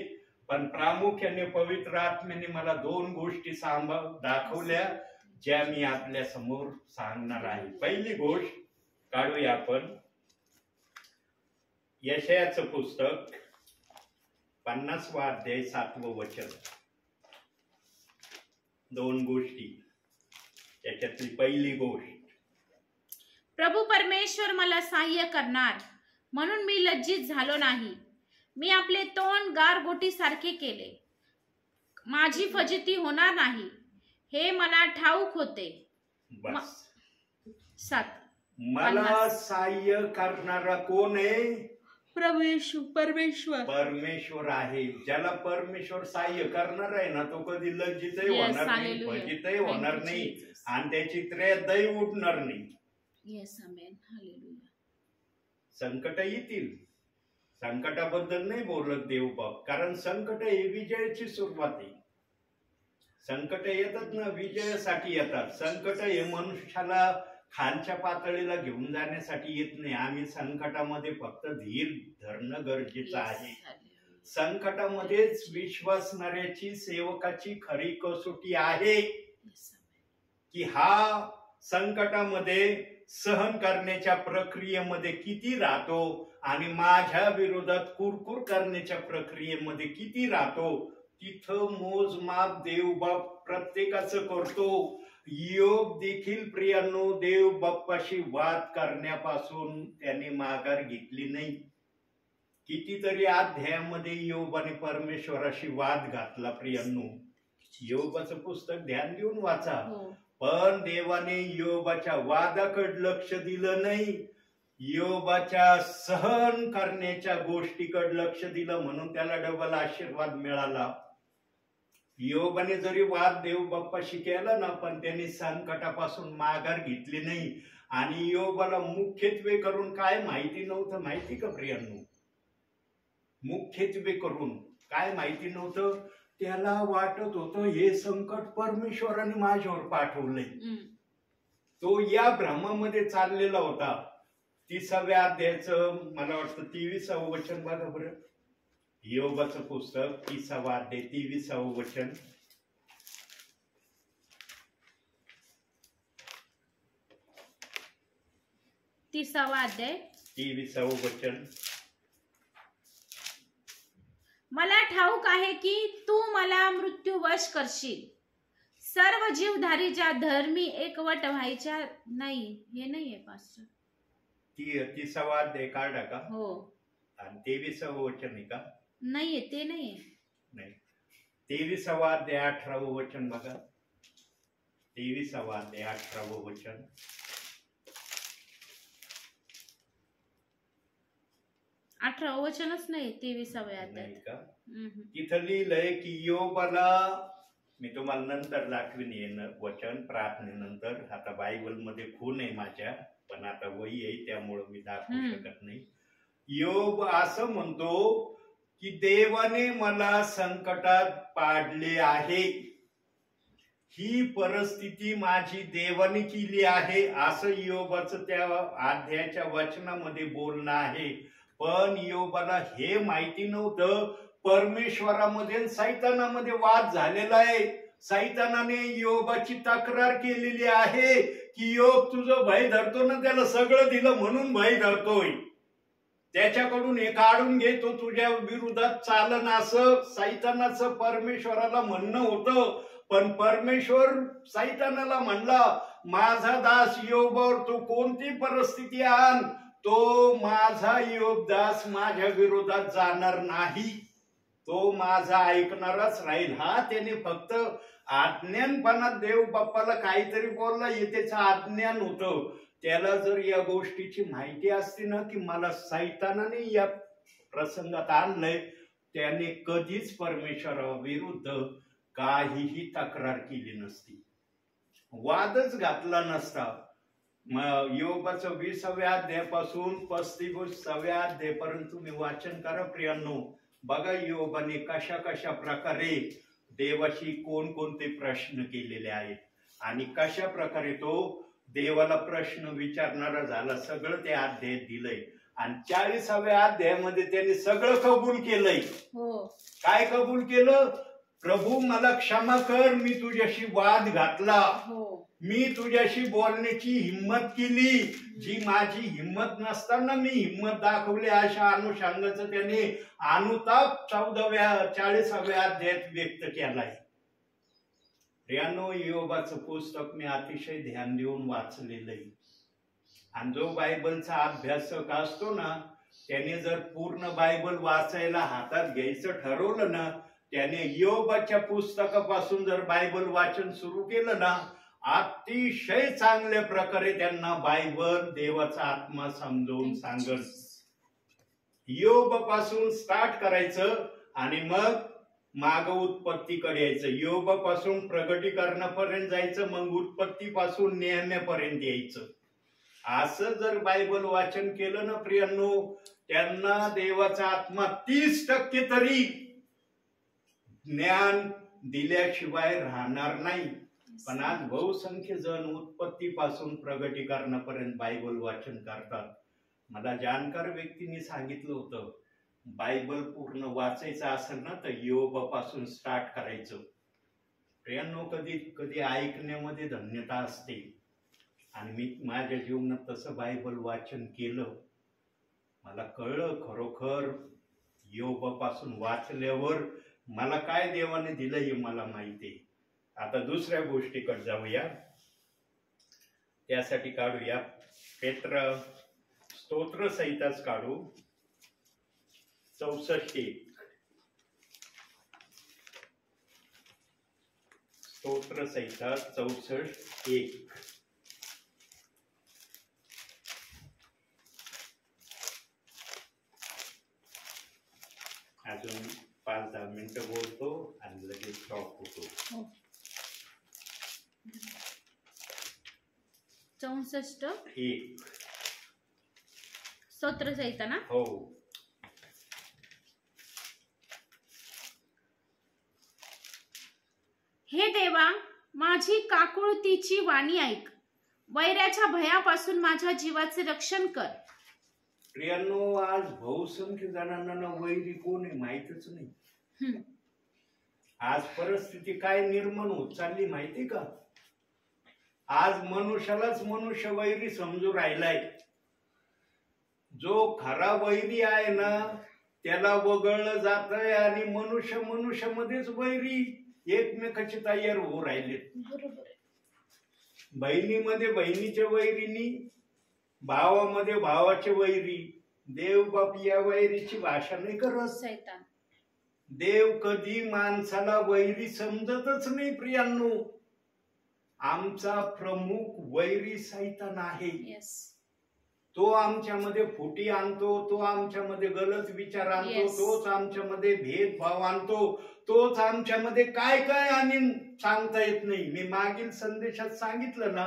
पण प्रामुख्याने पवित्र आत्म्याने मला 2 गोष्टी दाखवल्या ज्या मी आपल्या समोर सांगणार आहे. पहिली गोष्ट काढूया आपण यशायाचं पुस्तक 50वा अध्याय 7वं वचन. 2 गोष्टी. त्याच्यातली पहिली गोष्ट, प्रभू परमेश्वर मला सहाय्य करणार म्हणून मी लज्जित झालो नाही. मी आपले तोंड गारगोटी सारखे केले. माझी फजिती होणार नाही हे मला ठाऊक होते. बस. 7. मला सहाय्य करणारा कोण आहे? परमेश्वर. परमेश्वर आहे. ज्याला परमेश्वर सहाय्य करणार आहे ना, तो कधी लज्जितही होणार नाही, फजितही होणार नाही आणि त्याची त्रेदही उठणार नाही. संकट येतील. संकटाबद्दल नाही बोलत देव बाप, कारण संकट ही विजयाची सुरुवात आहे. संकट येतात ना विजयासाठी येतात. संकट हे मनुष्याला खालच्या पातळीला घेऊन जाण्यासाठी येत नाही. आम्ही संकटामध्ये फक्त धीर धरणं गरजेचं आहे. संकटामध्येच विश्वासणाऱ्याची सेवकाची खरी कसोटी आहे की हा संकटामध्ये सहन करण्याच्या प्रक्रियेमध्ये किती राहतो आणि माझ्या विरोधात कुरकुर करण्याच्या प्रक्रियेमध्ये किती राहतो. तिथं मोजमाप देवबाप प्रत्येकाचं करतो. योग देखील प्रियांनो देव बाप्पाशी वाद करण्यापासून त्याने माघार घेतली नाही. कितीतरी अध्यायामध्ये योबाने परमेश्वराशी वाद घातला. प्रियांनो योबाचं पुस्तक ध्यान देऊन वाचा. पण देवाने योबाच्या वादाकडे लक्ष दिलं नाही. योबाच्या सहन करण्याच्या गोष्टीकडे लक्ष दिलं म्हणून त्याला डबल आशीर्वाद मिळाला. योबाने जरी वाद देव बाप्पाशी केला ना पण त्यांनी संकटापासून माघार घेतली नाही. आणि योबाला मुख्यत्वे करून काय माहिती नव्हतं माहिती का प्रियांनो? मुख्यत्वे करून काय माहिती नव्हतं? त्याला वाटत होतं हे संकट परमेश्वराने माझ्यावर पाठवलंय. तो या भ्रमामध्ये चाललेला होता. 30व्या अध्यायाचं मला वाटतं 23वं वचन बघा बरं. योबाचं पुस्तक 30वा अध्याय 23वं वचन. तिसावा अध्याय 23वं वचन. मला ठाऊक आहे की तू मला मृत्यूवश करशील. सर्व जीवधारीच्या धर्मी एकवट व्हायच्या नाही. हे नाहीये पास्टर. 30वा अध्याय काढा का? हो. आणि 23वं वचन आहे का? नाहीये ते नाहीये. नाही 23वा अध्याय 18वं वचन बघा. 23वा अध्याय 18वं वचन. 18वं वचनच नाही 23व्या अध्यायात का? तिथं लिहिलंय की योबाला मी तुम्हाला नंतर दाखवीन येणं वचन प्रार्थनेनंतर. आता बायबल मध्ये खून आहे माझ्या पण आता वही आहे त्यामुळे मी दाखवू शकत नाही. योब असं म्हणतो की देवाने मला संकटात पाडले आहे. ही परिस्थिती माझी देवाने केली आहे असं योबाचं त्या अध्यायाच्या वचनामध्ये बोलणं आहे. पण योबाला हे माहिती नव्हतं परमेश्वरामध्ये सैतानामध्ये वाद झालेला आहे. सैतानाने योबाची तक्रार केलेली आहे की योग तुझं भय धरतो ना त्याला सगळं दिलं म्हणून भय धरतोय. त्याच्याकडून हे काढून घे तो तुझ्या विरोधात चालन असं सैतानाचं परमेश्वराला म्हणणं होतं. पण परमेश्वर सैतानाला म्हणला माझा दास योबावर तू कोणती परिस्थिती आण तो माझा योगदास माझ्या विरोधात जाणार नाही. तो माझा ऐकणारच राहील. हा त्याने फक्त अज्ञानपणात देव बाप्पाला काहीतरी बोलला हे त्याचं अज्ञान होतं. त्याला जर या गोष्टीची माहिती असती ना की मला सैतानाने या प्रसंगात आणलंय त्याने कधीच परमेश्वराविरुद्ध काहीही तक्रार केली नसती. वादच घातला नसता. योबाचं 20व्या अध्यायापासून 35व्या अध्यायापर्यंत तुम्ही वाचन करा प्रियांनो. बघा योबाने कशा कशा प्रकारे देवाशी कोणकोणते प्रश्न केलेले आहेत आणि कशा प्रकारे तो देवाला प्रश्न विचारणारा झाला सगळं त्या अध्यायात दिलंय. आणि 40व्या अध्यायामध्ये त्यांनी सगळं कबूल केलंय. काय कबूल केलं? प्रभू मला क्षमा कर मी तुझ्याशी वाद घातला. मी तुझ्याशी बोलण्याची हिम्मत केली जी माझी हिम्मत नसताना मी हिम्मत दाखवली. अशा अनुषंगाचं त्याने अनुताप 40व्या अध्यायात व्यक्त केलाय. प्रियांनो योबाचं पुस्तक मी अतिशय ध्यान देऊन वाचलेलं आहे. आणि जो बायबलचा अभ्यासक असतो ना त्याने जर पूर्ण बायबल वाचायला हातात घ्यायचं ठरवलं ना त्याने योबाच्या पुस्तकापासून जर बायबल वाचन सुरू केलं ना अतिशय चांगल्या प्रकारे त्यांना बायबल देवाचा आत्मा समजावून सांगल. योग पासून स्टार्ट करायचं आणि मग माग उत्पत्तीकडे यायचं. योग पासून प्रगटीकरणापर्यंत जायचं मग उत्पत्तीपासून नेहम्यापर्यंत यायचं. असं जर बायबल वाचन केलं ना प्रियांनो त्यांना देवाचा आत्मा 30% तरी ज्ञान दिल्याशिवाय राहणार नाही. पण आज बहुसंख्य जण उत्पत्तीपासून प्रगटीकरणापर्यंत बायबल वाचन करतात. मला जाणकार व्यक्तींनी सांगितलं होतं, बायबल पूर्ण वाचायचं असेल ना तर योबापासून स्टार्ट करायचं. प्रियांनो, कधी कधी ऐकण्यामध्ये धन्यता असते. आणि मी माझ्या जीवनात तसं बायबल वाचन केलं. मला कळलं खरोखर योबापासून वाचल्यावर मला काय देवाने दिलं हे मला माहिती आहे. आता दुसऱ्या गोष्टीकडे जाऊया. त्यासाठी काढूया पेत्र स्तोत्र संहिताच काढू. 64:1 स्तोत्र संहिता 64:1. अजून 5-10 मिनिटं बोलतो आणि लगेच स्टॉप होतो. 64:1 स्तोत्र संहिता ना. हो. हे देवा, माझी काकुळतीची वाणी ऐक. वैराच्या भयापासून माझ्या जीवाचे रक्षण कर. प्रियांनो, आज बहुसंख्य जणांना वैरी कोण आहे माहितच नाही. आज परिस्थिती काय निर्माण होत चालली माहिती का? आज मनुष्यालाच मनुष्य वैरी समजू राहिलाय. जो खरा वैरी आहे ना त्याला वगळलं जातंय आणि मनुष्य मनुष्यामध्येच वैरी एकमेकाची तयार होऊ राहिले. बहिणीमध्ये बहिणीच्या वैरीनी, भावामध्ये भावाचे वैरी. देव बाप या वैरीची भाषा नाही करत. देव कधी माणसाला वैरी समजतच नाही. प्रियांनो, आमचा प्रमुख वैरी सैतान आहे. तो आमच्यामध्ये फुटी आणतो, तो आमच्यामध्ये गलत विचार आणतो, तोच आमच्यामध्ये भेदभाव आणतो, तोच आमच्यामध्ये काय काय आणि सांगता येत नाही. मी मागील संदेशात सांगितलं ना,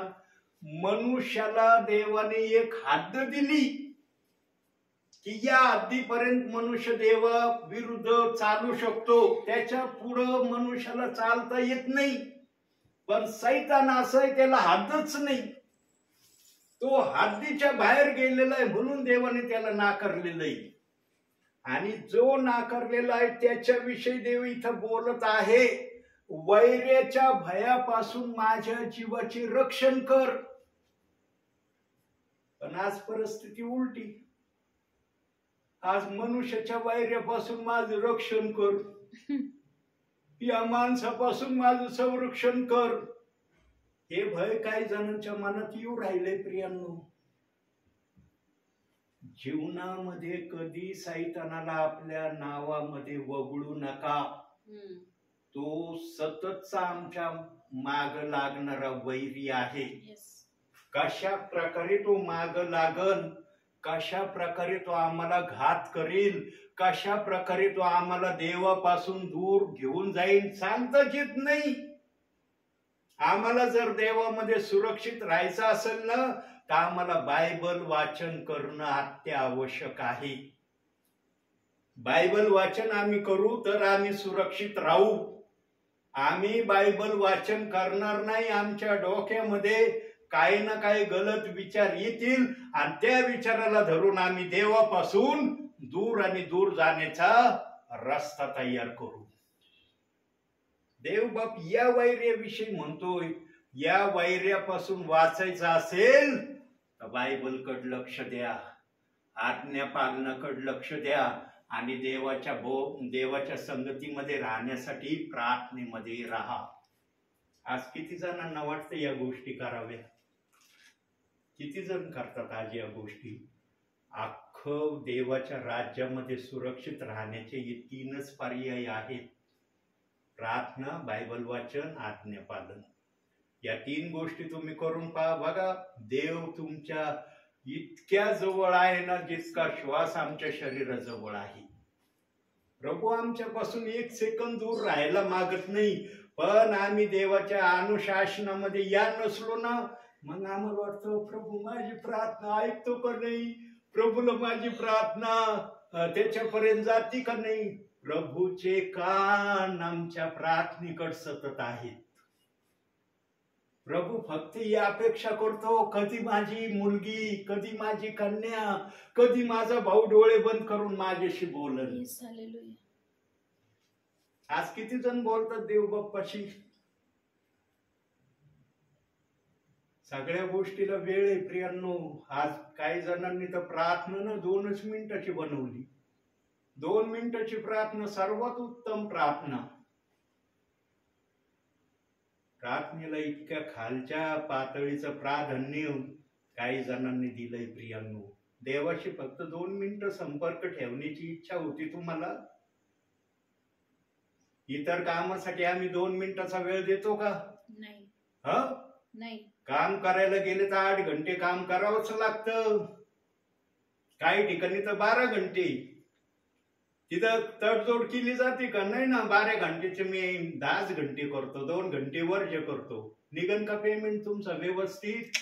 मनुष्याला देवाने एक हद्द दिली की या हद्दीपर्यंत मनुष्य देवा विरुद्ध चालू शकतो, त्याच्या पुढं मनुष्याला चालता येत नाही. पण सैतान असं आहे, त्याला हद्दच नाही. तो हद्दीच्या बाहेर गेलेला आहे म्हणून देवाने त्याला नाकारलेलं आहे. आणि जो नाकारलेला आहे त्याच्याविषयी देव इथं बोलत आहे, वैराच्या भयापासून माझ्या जीवाचे रक्षण कर. पण आज परिस्थिती उलटी. आज मनुष्याच्या वैरापासून माझं रक्षण कर, या माणसापासून माझं संरक्षण कर. हे भय काही जणांच्या मनात येऊ राहिले. प्रियांनो, जीवनामध्ये कधी सैतानाला आपल्या नावामध्ये वगळू नका. तो सततचा आमच्या माग लागणारा वैरी आहे. कशा प्रकारे तो माग लागल, कशा प्रकारे तो आम्हाला घात करेल, कशा प्रकारे तो आम्हाला देवापासून दूर घेऊन जाईल सांगताच येत नाही. आम्हाला जर देवामध्ये सुरक्षित राहायचं असेल ना तर आम्हाला बायबल वाचन करणं अत्यावश्यक आहे. बायबल वाचन आम्ही करू तर आम्ही सुरक्षित राहू. आम्ही बायबल वाचन करणार नाही, आमच्या डोक्यामध्ये काही ना काही गलत विचार येतील आणि त्या विचाराला धरून आम्ही देवापासून दूर आणि दूर जाण्याचा रस्ता तयार करू. देव बाप या वैर्याविषयी म्हणतोय, या वैर्यापासून वाचायचं असेल तर बायबलकडे लक्ष द्या, आज्ञा पालनाकडे लक्ष द्या आणि देवाच्या संगतीमध्ये राहण्यासाठी प्रार्थनेमध्ये राहा. आज किती जणांना वाटतं या गोष्टी कराव्या? किती जण करतात आज या गोष्टी? अख्खं देवाच्या राज्यामध्ये सुरक्षित राहण्याचे हे 3च पर्याय आहेत: प्रार्थना, बायबल वाचन, आज्ञापालन. या 3 गोष्टी तुम्ही करून पहा. बघा, देव तुमच्या इतक्या जवळ आहे ना जितका श्वास आमच्या शरीराजवळ आहे. प्रभू आमच्यापासून 1 सेकंद दूर राहायला मागत नाही. पण आम्ही देवाच्या अनुशासनामध्ये या नसलो ना मग आम्हाला वाटतं प्रभू माझी प्रार्थना ऐकतो का नाही, प्रभूला माझी प्रार्थना त्याच्यापर्यंत जाती का नाही. प्रभूचे कान आमच्या प्रार्थनेकडे सतत आहेत. प्रभू फक्त ही अपेक्षा करतो, कधी माझी मुलगी, कधी माझी कन्या, कधी माझा भाऊ डोळे बंद करून माझ्याशी बोलल. आज किती जण बोलतात देव बाप्पाशी. सगळ्या गोष्टीला वेळ आहे प्रियांनो. आज काही जणांनी तर प्रार्थना 2 मिनिटाची बनवली. 2 मिनिटाची प्रार्थना सर्वात उत्तम प्रार्थना. प्रार्थनेला इतक्या खालच्या पातळीचं प्राधान्य काही जणांनी दिलंय प्रियांनो. देवाशी फक्त 2 मिनिटं संपर्क ठेवण्याची इच्छा होती तुम्हाला. इतर कामासाठी आम्ही 2 मिनिटाचा वेळ देतो का? नाही. काम करायला गेले तर 8 घंटे काम करावंच लागतं. काही ठिकाणी तर 12 घंटे. तिथं तडजोड केली जाते का? नाही ना. 12 घंटेचे मी 10 घंटे करतो, 2 घंटे वर्ज करतो. निघन का पेमेंट तुमचं व्यवस्थित?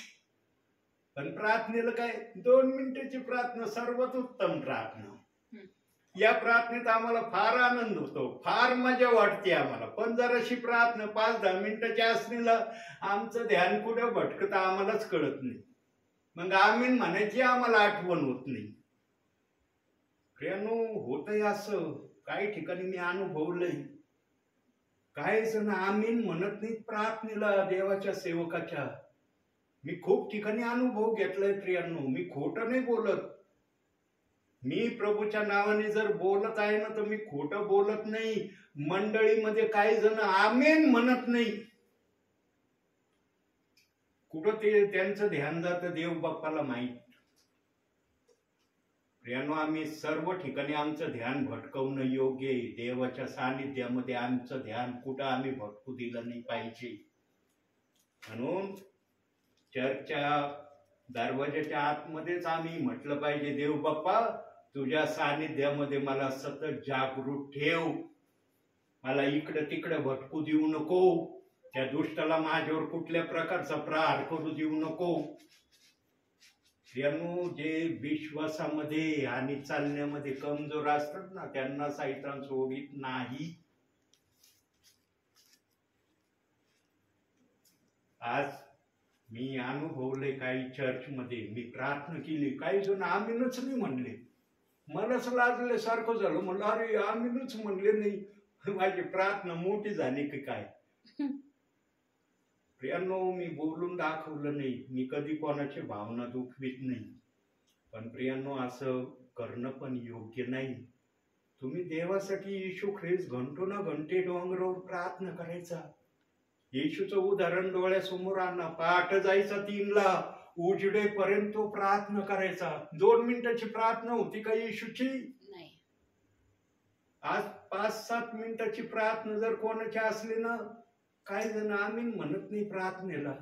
पण प्रार्थनेला काय 2 मिनिटाची प्रार्थना सर्वात उत्तम प्रार्थना. या प्रार्थनेत आम्हाला फार आनंद होतो, फार मजा वाटते आम्हाला. पण जराशी प्रार्थना 5-10 मिनिटाच्या असणीला आमचं ध्यान कुठं भटकत आम्हालाच कळत नाही. मग आमीन म्हणायची आम्हाला आठवण होत नाही. प्रियांनो, होतंय असं. काही ठिकाणी मी अनुभवलंय. काही जण आमीन म्हणत नाहीत प्रार्थनेला देवाच्या सेवकाच्या. मी खूप ठिकाणी अनुभव घेतलाय प्रियांनो. मी खोटं नाही बोलत. मी प्रभूच्या नावाने जर बोलत आहे ना तर मी खोटं बोलत नाही. मंडळीमध्ये काही जण आमेन म्हणत नाही. कुठं ते त्यांचं ध्यान जातं देव बाप्पाला माहीत. प्रियांनो, आम्ही सर्व ठिकाणी आमचं ध्यान भटकवणं योग्य आहे. देवाच्या सानिध्यामध्ये आमचं ध्यान कुठं आम्ही भटकू दिलं नाही पाहिजे. म्हणून चर्चच्या दरवाजाच्या आतमध्येच आम्ही म्हटलं पाहिजे, देव बाप्पा तुझ्या सानिध्यामध्ये मला सतत जागृत ठेव. मला इकडं तिकडं भटकू देऊ नको. त्या दुष्टाला माझ्यावर कुठल्या प्रकारचा प्रहार करू देऊ नको. प्रियांनो, जे विश्वासामध्ये आणि चालण्यामध्ये कमजोर असतात ना त्यांना सैतान सोडित नाही. आज मी अनुभवले काही चर्चमध्ये मी प्रार्थना केली, काही जण आमीनच नाही म्हणले. मलाच लाजल्यासारखं झालं. म्हणलं अरे आमीनच म्हणले नाही, माझी प्रार्थना मोठी झाली की काय. प्रियांनो, मी बोलून दाखवलं नाही. मी कधी कोणाची भावना दुखवीत नाही. पण प्रियांनो, असं करणं पण योग्य नाही. तुम्ही देवासाठी येशू ख्रिस्त घंटे डोंगरावर प्रार्थना करायचा. येशूचं उदाहरण डोळ्यासमोर आणा. पहाट जायचा 3ला, उजडेपर्यंत प्रार्थना करायचा. 2 मिनिटाची प्रार्थना होती का येशूची? नाही. आज 5-7 मिनिटाची प्रार्थना जर कोणाची असली ना, काही जण आमीन म्हणत नाही प्रार्थनेला.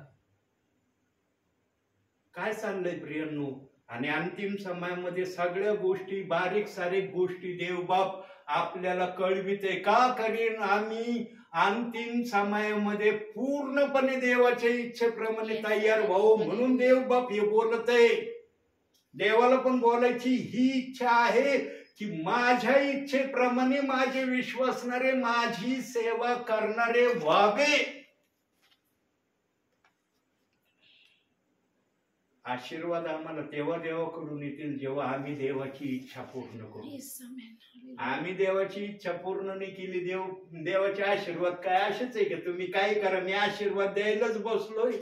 काय चाललंय प्रियांनो? आणि अंतिम समयामध्ये सगळ्या गोष्टी, बारीक सारीक गोष्टी देवबाप आपल्याला कळविते. का करीन आम्ही अंतिम समयामध्ये पूर्णपणे देवाच्या इच्छेप्रमाणे तयार व्हावं म्हणून देवबाप हे बोलत आहे. देवाला पण बोलायची ही इच्छा आहे की माझ्या इच्छेप्रमाणे माझे विश्वासणारे, माझी सेवा करणारे व्हावे. आशीर्वाद आम्हाला तेव्हा देवाकडून येतील जेव्हा आम्ही देवाची इच्छा पूर्ण करू. आम्ही देवाची इच्छा पूर्ण नाही केली, देवाचे आशीर्वाद काय असेच आहे का? तुम्ही काय करा, मी आशीर्वाद द्यायलाच बसलोय.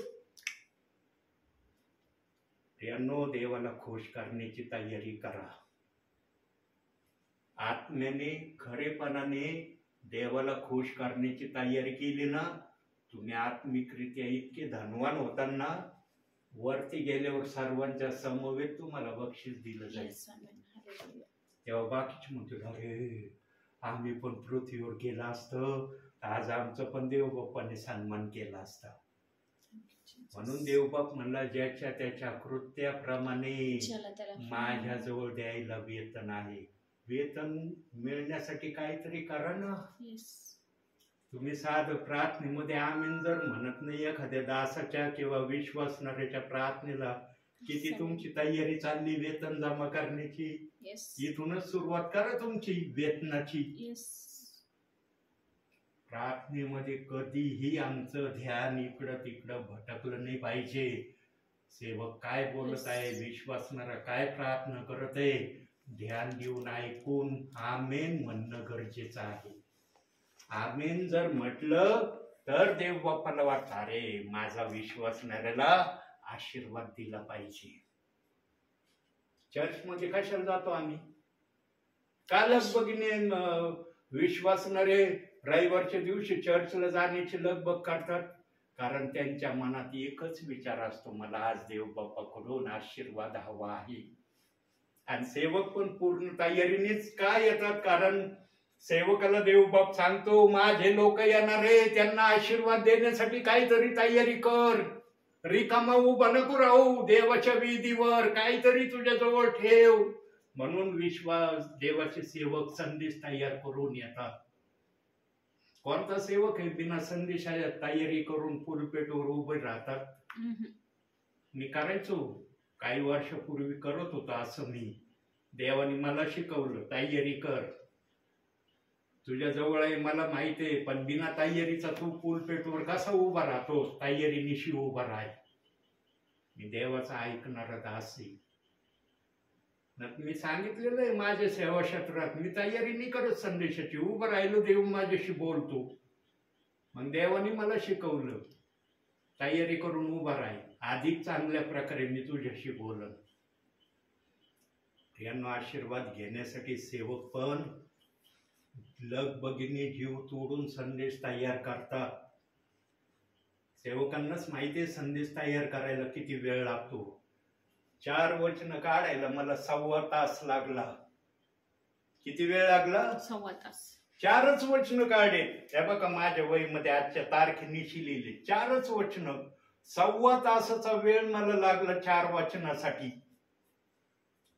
प्रियांनो, देवाला खुश करण्याची तयारी करा. आत्म्याने, खरेपणाने देवाला खुश करण्याची तयारी केली ना, तुम्ही आत्मिकरित्या इतके धनवान होताना वरती गेल्यावर सर्वांच्या समवेत तुम्हाला बक्षीस दिलं जाईल. तेव्हा बाकीचे म्हणतील अरे आम्ही पण पृथ्वीवर गेला असतं, आज आमचं पण देवबाप्पाने सन्मान केला असता. म्हणून देवबाप म्हणला ज्याच्या त्याच्या कृत्याप्रमाणे माझ्याजवळ द्यायला वेतन आहे. वेतन मिळण्यासाठी काहीतरी करा ना. तुम्ही साधं प्रार्थनेमध्ये आमीन जर म्हणत नाही, एखाद्या दासाच्या किंवा विश्वासणाऱ्याच्या प्रार्थनेला किती तुमची तयारी चालली वेतन जमा करण्याची? इथूनच सुरुवात करा तुमची वेतनाची. प्रार्थनेमध्ये कधीही आमचं ध्यान इकडं तिकडं भटकलं नाही पाहिजे. सेवक काय बोलत आहे, विश्वासणारा काय प्रार्थना करत आहे, ध्यान देऊन ऐकून आमेन म्हणणं गरजेचं आहे. आमेन जर म्हटलं तर देव बाप्पाला वाटतं अरे माझा विश्वासणाऱ्याला आशीर्वाद दिला पाहिजे. चर्चमध्ये कशाला जातो आम्ही? कालच बघिने विश्वासणारे रविवारच्या दिवशी चर्चला जाण्याची लगबग करतात, कारण त्यांच्या मनात एकच विचार असतो, मला आज देव बाप्पाकडून आशीर्वाद हवा आहे. आणि सेवक पण पूर्ण तयारीनेच का येतात, कारण सेवकाला देव बाप सांगतो माझे लोक येणार आहे, त्यांना आशीर्वाद देण्यासाठी काहीतरी तयारी कर, रिकामा उभा नको राहू, देवाच्या विधीवर काहीतरी तुझ्या जवळ ठेव. म्हणून विश्वास देवाचे सेवक संदेश तयार करून येतात. कोणता सेवक आहे बिना संदेशाच्या तयारी करून पुलपेटवर उभे राहतात? मी करायचो, काही वर्षापूर्वी करत होतो असं. मी देवाने मला शिकवलं तयारी कर, तुझ्या जवळ आहे मला माहिती आहे, पण बिना तयारीचा तू पुलपेटवर कसा उभा राहतोस? तयारीनिशी उभा राह. मी देवाचा ऐकणारा दास आहे. मी सांगितलेलं आहे माझ्या सेवा क्षेत्रात मी तयारी नाही करत संदेशाची, उभं राहिलो देव माझ्याशी बोलतो. मग देवाने मला शिकवलं तयारी करून उभा राह, अधिक चांगल्या प्रकारे मी तुझ्याशी बोलन. यांना आशीर्वाद घेण्यासाठी सेवक पण लगबगीने जीव तोडून संदेश तयार करतात. सेवकांनाच माहिती आहे संदेश तयार करायला किती वेळ लागतो. 4 वचन काढायला मला 1.25 तास लागला. किती वेळ लागला? 1.25 तास. 4च वचन काढे. हे बघा माझ्या वहीमध्ये आजच्या तारखेनिशी लिहिले 4च वचन. 1.25 तासाचा वेळ मला लागला 4 वचनासाठी.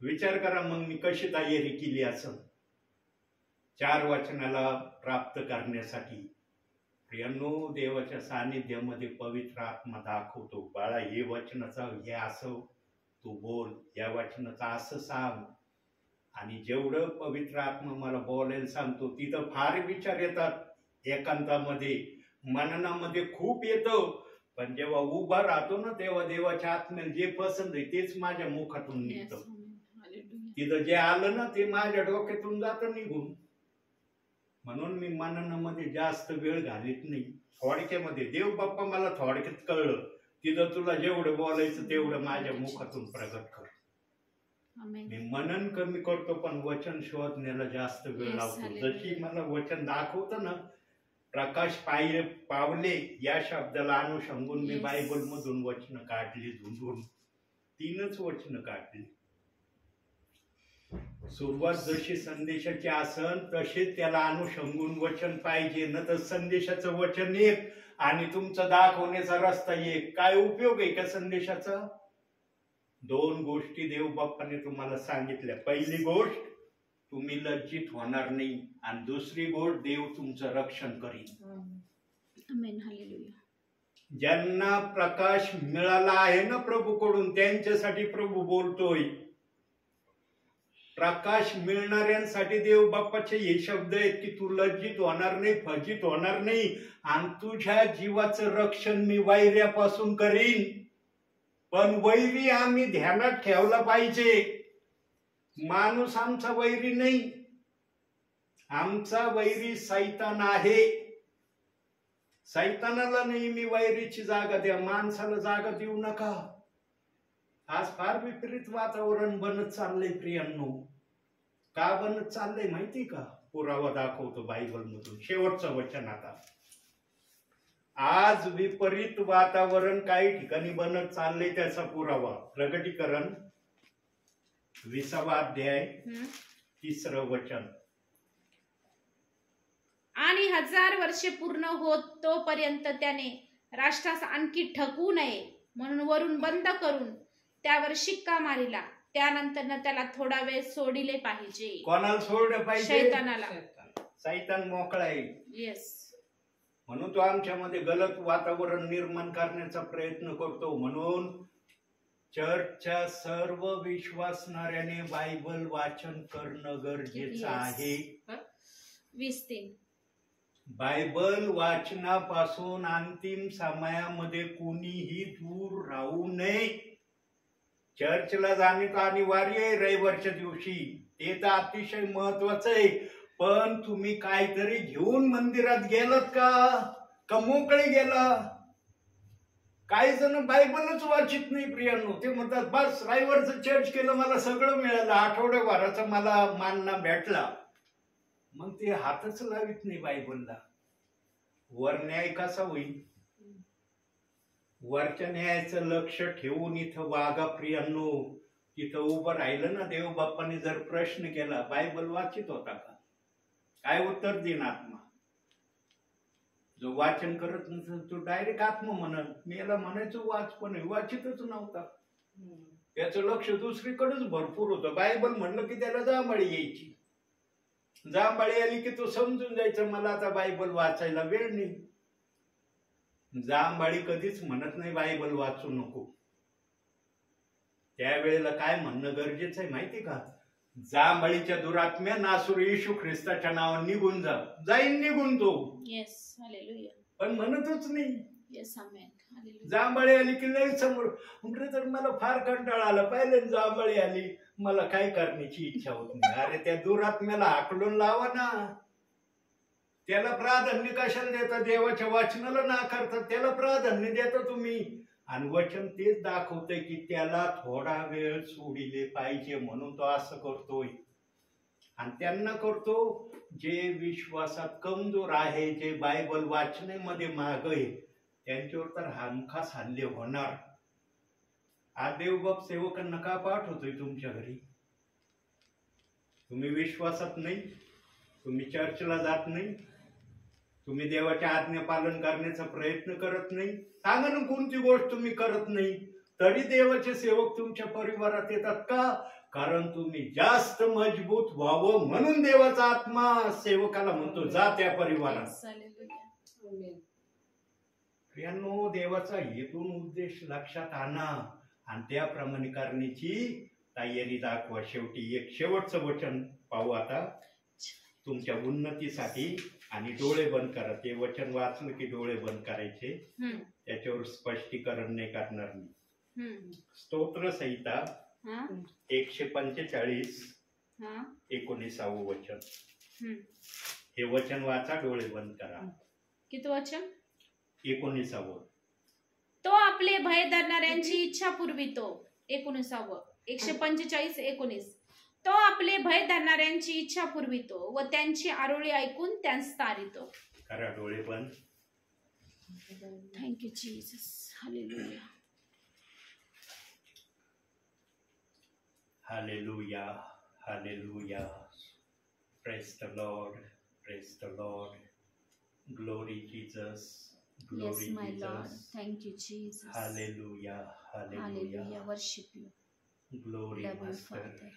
विचार करा मग मी कशी तयारी केली असं 4 वचनाला प्राप्त करण्यासाठी. प्रियांनो, देवाच्या सानिध्यामध्ये पवित्र आत्मा दाखवतो, बाळा हे वचनाचं हे असं तू बोल, या वचनाचं असं सांग. आणि जेवढं पवित्र आत्मा मला बोलायला सांगतो तिथं फार विचार येतात, एकांतामध्ये मननामध्ये खूप येतं, पण जेव्हा उभा राहतो ना तेव्हा देवाच्या आत्म्याला जे पसंत आहे तेच माझ्या मुखातून निघतं. तिथं जे आलं ना ते माझ्या डोक्यातून जातं निघून. म्हणून मी मननामध्ये जास्त वेळ घालीत नाही. थोडक्यामध्ये देव बाप्पा मला थोडक्यात कळलं, तिथं तुला जेवढं बोलायचं तेवढं माझ्या मुखातून प्रगट कर. मी मनन कमी करतो पण वचन शोधण्याला जास्त वेळ लावतो. जशी मला वचन दाखवतं ना, प्रकाश पावले या शब्दाला अनुषंगून मी बायबल मधून वचन काढली, झुंजून 3च वचन काढली. सुरुवात जशी संदेशाची असन तशी त्याला अनुषंगून वचन पाहिजे, न तर संदेशाचं वचन एक आणि तुमचा दाखवण्याचा रस्ता एक. काय उपयोग आहे का संदेशाचा? 2 गोष्टी देव बाप्पाने तुम्हाला सांगितल्या. पहिली गोष्ट तुम्ही लज्जित होणार नाही, आणि दुसरी गोष्ट देव तुमचं रक्षण करीन. आमेन, हालेलुया. ज्यांना प्रकाश मिळाला आहे ना प्रभूकडून त्यांच्यासाठी प्रभू बोलतोय. प्रकाश मिळणाऱ्यांसाठी देव बाप्पाचे हे शब्द आहेत की तू लज्जित होणार नाही, फजित होणार नाही, आणि तुझ्या जीवाचं रक्षण मी वैर्यापासून करीन. पण वैरी आम्ही ध्यानात ठेवला पाहिजे. माणूस आमचा वैरी नाही, आमचा वैरी सैतान आहे. सैतानाला नेहमी वैरीची जागा द्या, माणसाला जागा देऊ नका. आज फार विपरीत वातावरण बनत चाललंय प्रियांनो. का बनत चाललंय माहिती का? पुरावा दाखवतो बायबल मधून. शेवटचं वचन आता. आज विपरीत वातावरण काही ठिकाणी बनत चाललंय त्याचा पुरावा. प्रगटीकरण 20वा अध्याय 3रं वचन. आणि 1000 वर्षे पूर्ण होत तोपर्यंत त्याने राष्ट्रास आणखी ठकवू नये म्हणून वरून बंद करून त्यावर शिक्का मारिला. त्यानंतर त्याला थोडा वेळ सोडिले पाहिजे. कोणाला सोडलं पाहिजे? शैतानाला. सैतान मोकळा आहे. येस. म्हणून तो आमच्यामध्ये गलत वातावरण निर्माण करण्याचा प्रयत्न करतो. म्हणून चर्चच्या सर्व विश्वासणाऱ्याने बायबल वाचन करणं गरजेचं आहे. 20:3. बायबल वाचनापासून अंतिम समयामध्ये कुणीही दूर राहू नये. चर्चला जाणे तर अनिवार्य आहे रविवारच्या दिवशी, ते तर अतिशय महत्वाचं आहे. पण तुम्ही काहीतरी घेऊन मंदिरात गेलात का मोकळे गेला? काही जण बायबलच वाचित नाही प्रियांनो. ते म्हणतात बस रविवारचं चर्च केलं मला सगळं मिळालं, आठवड्याभराचा मला मानना भेटला. मग ते हातच लावित नाही बायबलला. वर न्याय कसा होईल? वरच्या न्यायाचं लक्ष ठेवून इथं वागा प्रियांनो. तिथं उभं राहिलं ना, देव बाप्पाने जर प्रश्न केला बायबल वाचित होता का, काय उत्तर देईन आत्मा? जो वाचन करत नसेल तो डायरेक्ट आत्मा म्हणत. मी याला म्हणायचो वाच, पण वाचितच नव्हता. त्याचं लक्ष दुसरीकडेच भरपूर होतं. बायबल म्हणलं की त्याला जांभळी यायची. जांभळी आली की तो समजून जायचं मला आता बायबल वाचायला वेळ नाही. जांभळी कधीच म्हणत नाही बायबल वाचू नको. त्यावेळेला काय म्हणणं गरजेचं आहे माहिती का? जांभळीच्या दुरात्म्या नासुर येशू ख्रिस्ताच्या नावाने निघून जाईन निघून तो. Yes, hallelujah. पण म्हणतच नाही. येस, आमेन, हालेलुया. जांभळी आली की लय समोर म्हणजे तर मला फार कंटाळा आला, पहिले जांभळी आली मला काय करण्याची इच्छा होत नाही. अरे त्या दुरात्म्याला हाकलून लावा ना. त्याला प्राधान्य कशाला देता? देवाच्या वाचनाला नाकारतात, त्याला प्राधान्य देता तुम्ही. आणि वचन तेच दाखवतंय की त्याला थोडा वेळ सोडिले पाहिजे, म्हणून तो असं करतोय. आणि त्यांना करतो जे विश्वासात कमजोर आहे, जे बायबल वाचनेमध्ये माग आहे, त्यांच्यावर तर हमखास हल्ले होणार. आज देवबाप सेवकांना का पाठवतोय तुमच्या घरी? तुम्ही विश्वासात नाही, तुम्ही चर्चला जात नाही, तुम्ही देवाच्या आज्ञा पालन करण्याचा प्रयत्न करत नाही. सांगा ना कोणती गोष्ट तुम्ही करत नाही, तरी देवाचे सेवक तुमच्या परिवारात येतात का? कारण तुम्ही जास्त मजबूत व्हावं म्हणून देवाचा आत्मा सेवकाला म्हणतो जा त्या परिवारात. प्रियांनो, देवाचा हेतून उद्देश लक्षात आणा आणि त्याप्रमाणे करण्याची तयारी दाखवा. शेवटी एक शेवटचं वचन पाहू आता तुमच्या उन्नतीसाठी. आणि डोळे बंद करा. ते वचन वाचलं की डोळे बंद करायचे, त्याच्यावर स्पष्टीकरण नाही करणार मी. स्तोत्र संहिता 145 19 वचन. हे वचन वाचा, डोळे बंद करा. किती वचन? 19. तो आपले भय धरणाऱ्यांची इच्छा पुरवितो. 19. 145 19. तो आपले भय धरणाऱ्यांची इच्छा पुरवितो व त्यांची आरोळी ऐकून त्यांस तारितो. करा डोळे बंद. Thank you Jesus, hallelujah. Hallelujah, hallelujah. Praise the Lord, praise the Lord. Glory Jesus, Yes, glory my Lord. Jesus. Thank you, Jesus. Hallelujah, hallelujah. Hallelujah. Worship you. Glory Love you, master, Father.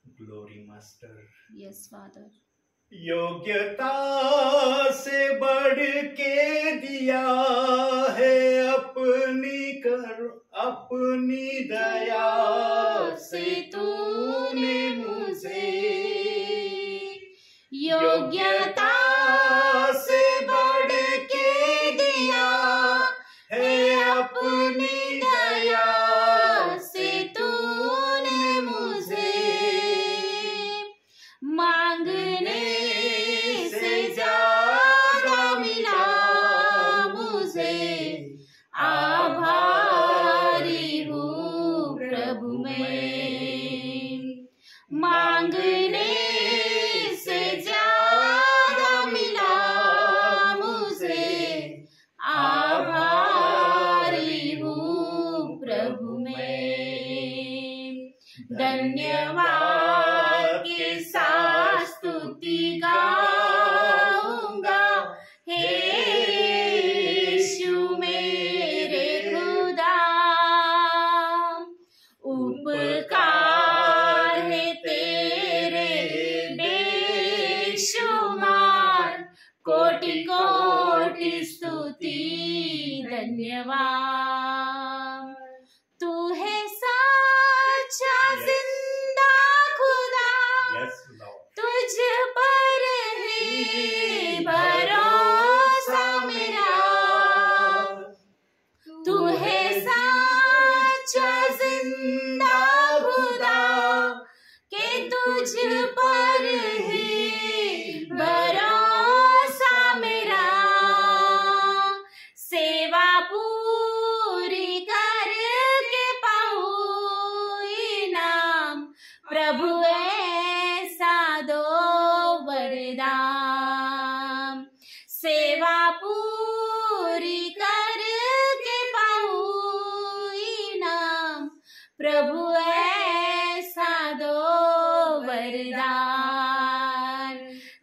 Glory master. Yes, Father. योग्यता से बढ़ के दिया है अपनी दया से तूने मुझे. योग्यता से बढ़ के दिया है अपनी दया से तूने मुझे. मांगने से ज्यादा मिला मुझे. आभारी हूँ प्रभु मैं. मांगने से ज्यादा मिला मुझे. आभारी हूँ प्रभु मैं. धन्यवाद के साथ स्तुति गाऊंगा. हे यीशु मेरे खुदा, उपकार है तेरे बेशुमार. कोटि कोटि स्तुति धन्यवाद. तू है पूरी करके पाऊँ इनाम, प्रभु ऐसा दो वरदान।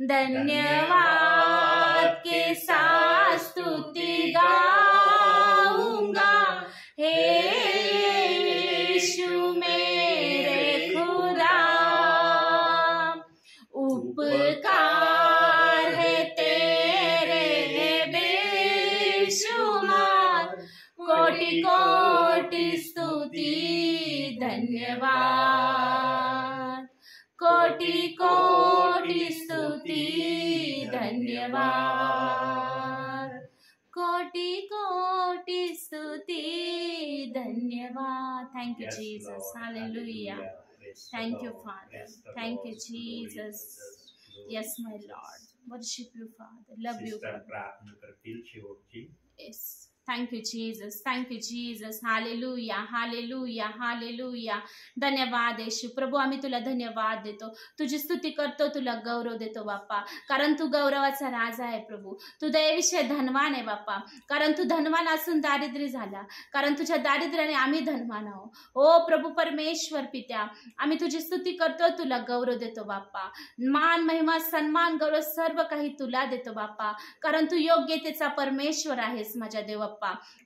धन्यवाद के साथ स्तुति गाऊंगा, हे यीशु मेरे खुदा। उपकार है तेरे बेशुमार, कोटि कोटि स्तुति धन्यवाद, कोटि कोटि स्तुति धन्यवाद, कोटि कोटि स्तुति धन्यवाद। Thank you Jesus, hallelujah. Thank you, Father. Thank you, Jesus. Yes, my Lord. Worship you, Father. Love you, sister God. प्रार्थना करतील शेवटची. Yes. Thank you, Jesus. Thank you, Jesus. Hallelujah. Hallelujah. Hallelujah. धन्यवाद येशू. प्रभू आम्ही तुला धन्यवाद देतो, तुझी स्तुती करतो, तुला गौरव देतो बाप्पा, कारण तू गौरवाचा राजा आहे प्रभू. तू दयेविषयी धनवान आहे बाप्पा, कारण तू धनवान असून दारिद्र्य झाला, कारण तुझ्या दारिद्र्याने आम्ही धनवान आहोत. ओ प्रभू परमेश्वर पित्या, आम्ही तुझी स्तुती करतो, तुला गौरव देतो बाप्पा. मान महिमा सन्मान गौरव सर्व काही तुला देतो बाप्पा, कारण तू योग्यतेचा परमेश्वर आहेस माझ्या देव बाप्पा.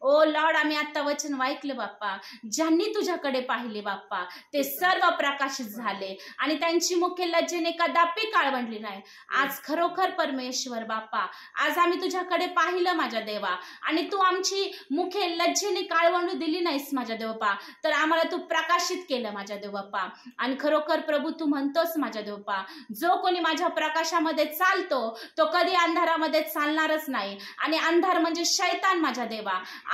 ओ लॉर्ड, आम्ही आता वचन ऐकलं बाप्पा, ज्यांनी तुझ्याकडे पाहिले बाप्पा ते सर्व प्रकाशित झाले आणि त्यांची मुखे लज्जेने कदापि काळवंडली नाही. आज खरोखर परमेश्वर बाप्पा, आज आम्ही तुझ्याकडे पाहिलं माझ्या देवा, आणि तू आमची मुखे लज्जेने काळवंडू दिली नाहीस माझ्या देवपा, तर आम्हाला तू प्रकाशित केलं माझ्या देव बाप्पा. आणि खरोखर प्रभू तू म्हणतोस माझ्या देवपा, जो कोणी माझ्या प्रकाशामध्ये चालतो तो कधी अंधारामध्ये चालणारच नाही, आणि अंधार म्हणजे शैतान माझ्या देवा.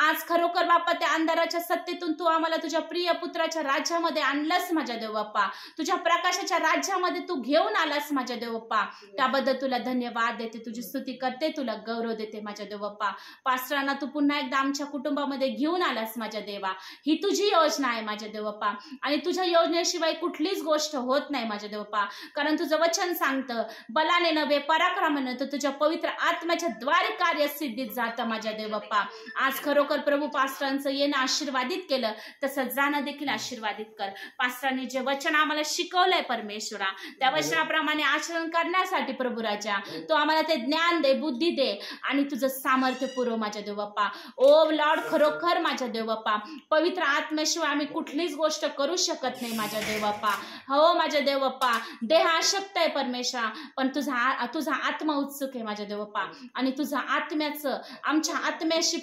आज खरोखर बाप्पा त्या अंधाराच्या सत्तेतून तू आम्हाला तुझ्या प्रिय पुत्राच्या राज्यामध्ये आणलंस माझ्या देव बाप्पा, तुझ्या प्रकाशाच्या राज्यामध्ये तू घेऊन आलास माझ्या देव बाप्पा. त्याबद्दल तुला धन्यवाद देते, तुझी स्तुती करते, तुला गौरव देते माझ्या देव बाप्पा. पास्टरांना तू पुन्हा एकदा आमच्या कुटुंबामध्ये घेऊन आलास माझ्या देवा. ही तुझी योजना आहे माझ्या देव बाप्पा, आणि तुझ्या योजनेशिवाय कुठलीच गोष्ट होत नाही माझ्या देव बाप्पा, कारण तुझं वचन सांगतं बलाने नव्हे पराक्रमाने तर तुझ्या पवित्र आत्म्याच्या द्वारे कार्य सिद्धीत जातं माझ्या देव बाप्पा. आज खरोखर प्रभू पास्टरांचं येणं आशीर्वादित केलं, तसं जाणं देखील आशीर्वादित कर. पास्टरांनी जे वचन आम्हाला शिकवलंय परमेश्वरा, त्या वचनाप्रमाणे आचरण करण्यासाठी प्रभू राजा तो आम्हाला ते ज्ञान दे, बुद्धी दे, आणि तुझं सामर्थ्य पुरव माझ्या देव बाप्पा. ओ लॉर्ड, खरोखर माझ्या देव बाप्पा, पवित्र आत्म्याशिवाय आम्ही कुठलीच गोष्ट करू शकत नाही माझ्या देव बाप्पा. हो माझ्या देव बाप्पा, देह अशक्त आहे परमेश्वरा, पण तुझा आत्मा उत्सुक आहे माझ्या देव बाप्पा, आणि तुझा आत्म्याचं आमच्या आत्म्याशी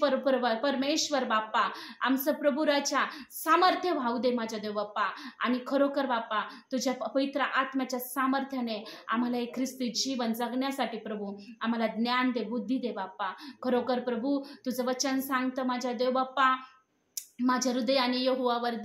परमेश्वर बाप्पा आमचं प्रभू राजा सामर्थ्य वाहू दे माझ्या देव बाप्पा. आणि खरोखर बाप्पा तुझ्या पवित्र आत्म्याच्या सामर्थ्याने आम्हाला एक ख्रिस्ती जीवन जगण्यासाठी प्रभू आम्हाला ज्ञान दे, बुद्धी दे बाप्पा. खरोखर प्रभू तुझं वचन सांगतं माझ्या देव बाप्पा, माझ्या हृदयाने यहोवावर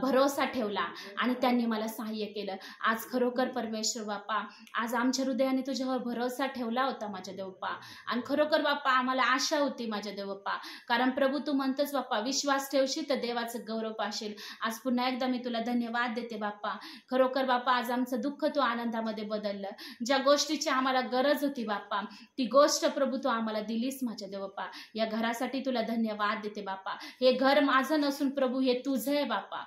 भरोसा ठेवला आणि त्यांनी मला सहाय्य केलं. आज खरोखर परमेश्वर बाप्पा, आज आमच्या हृदयाने तुझ्यावर भरोसा ठेवला होता माझ्या देवप्पा, आणि खरोखर बाप्पा आम्हाला आशा होती माझ्या देवप्पा, कारण प्रभू तू म्हणतोस बाप्पा विश्वास ठेवशील तर देवाचं गौरव पाशील. आज पुन्हा एकदा मी तुला धन्यवाद देते बाप्पा. खरोखर बाप्पा आज आमचं दुःख तू आनंदामध्ये बदललं. ज्या गोष्टीची आम्हाला गरज होती बाप्पा ती गोष्ट प्रभू तू आम्हाला दिलीस माझ्या देवप्पा. या घरासाठी तुला धन्यवाद देते बाप्पा. हे घर माझं नसून प्रभू हे तुझं आहे बाप्पा.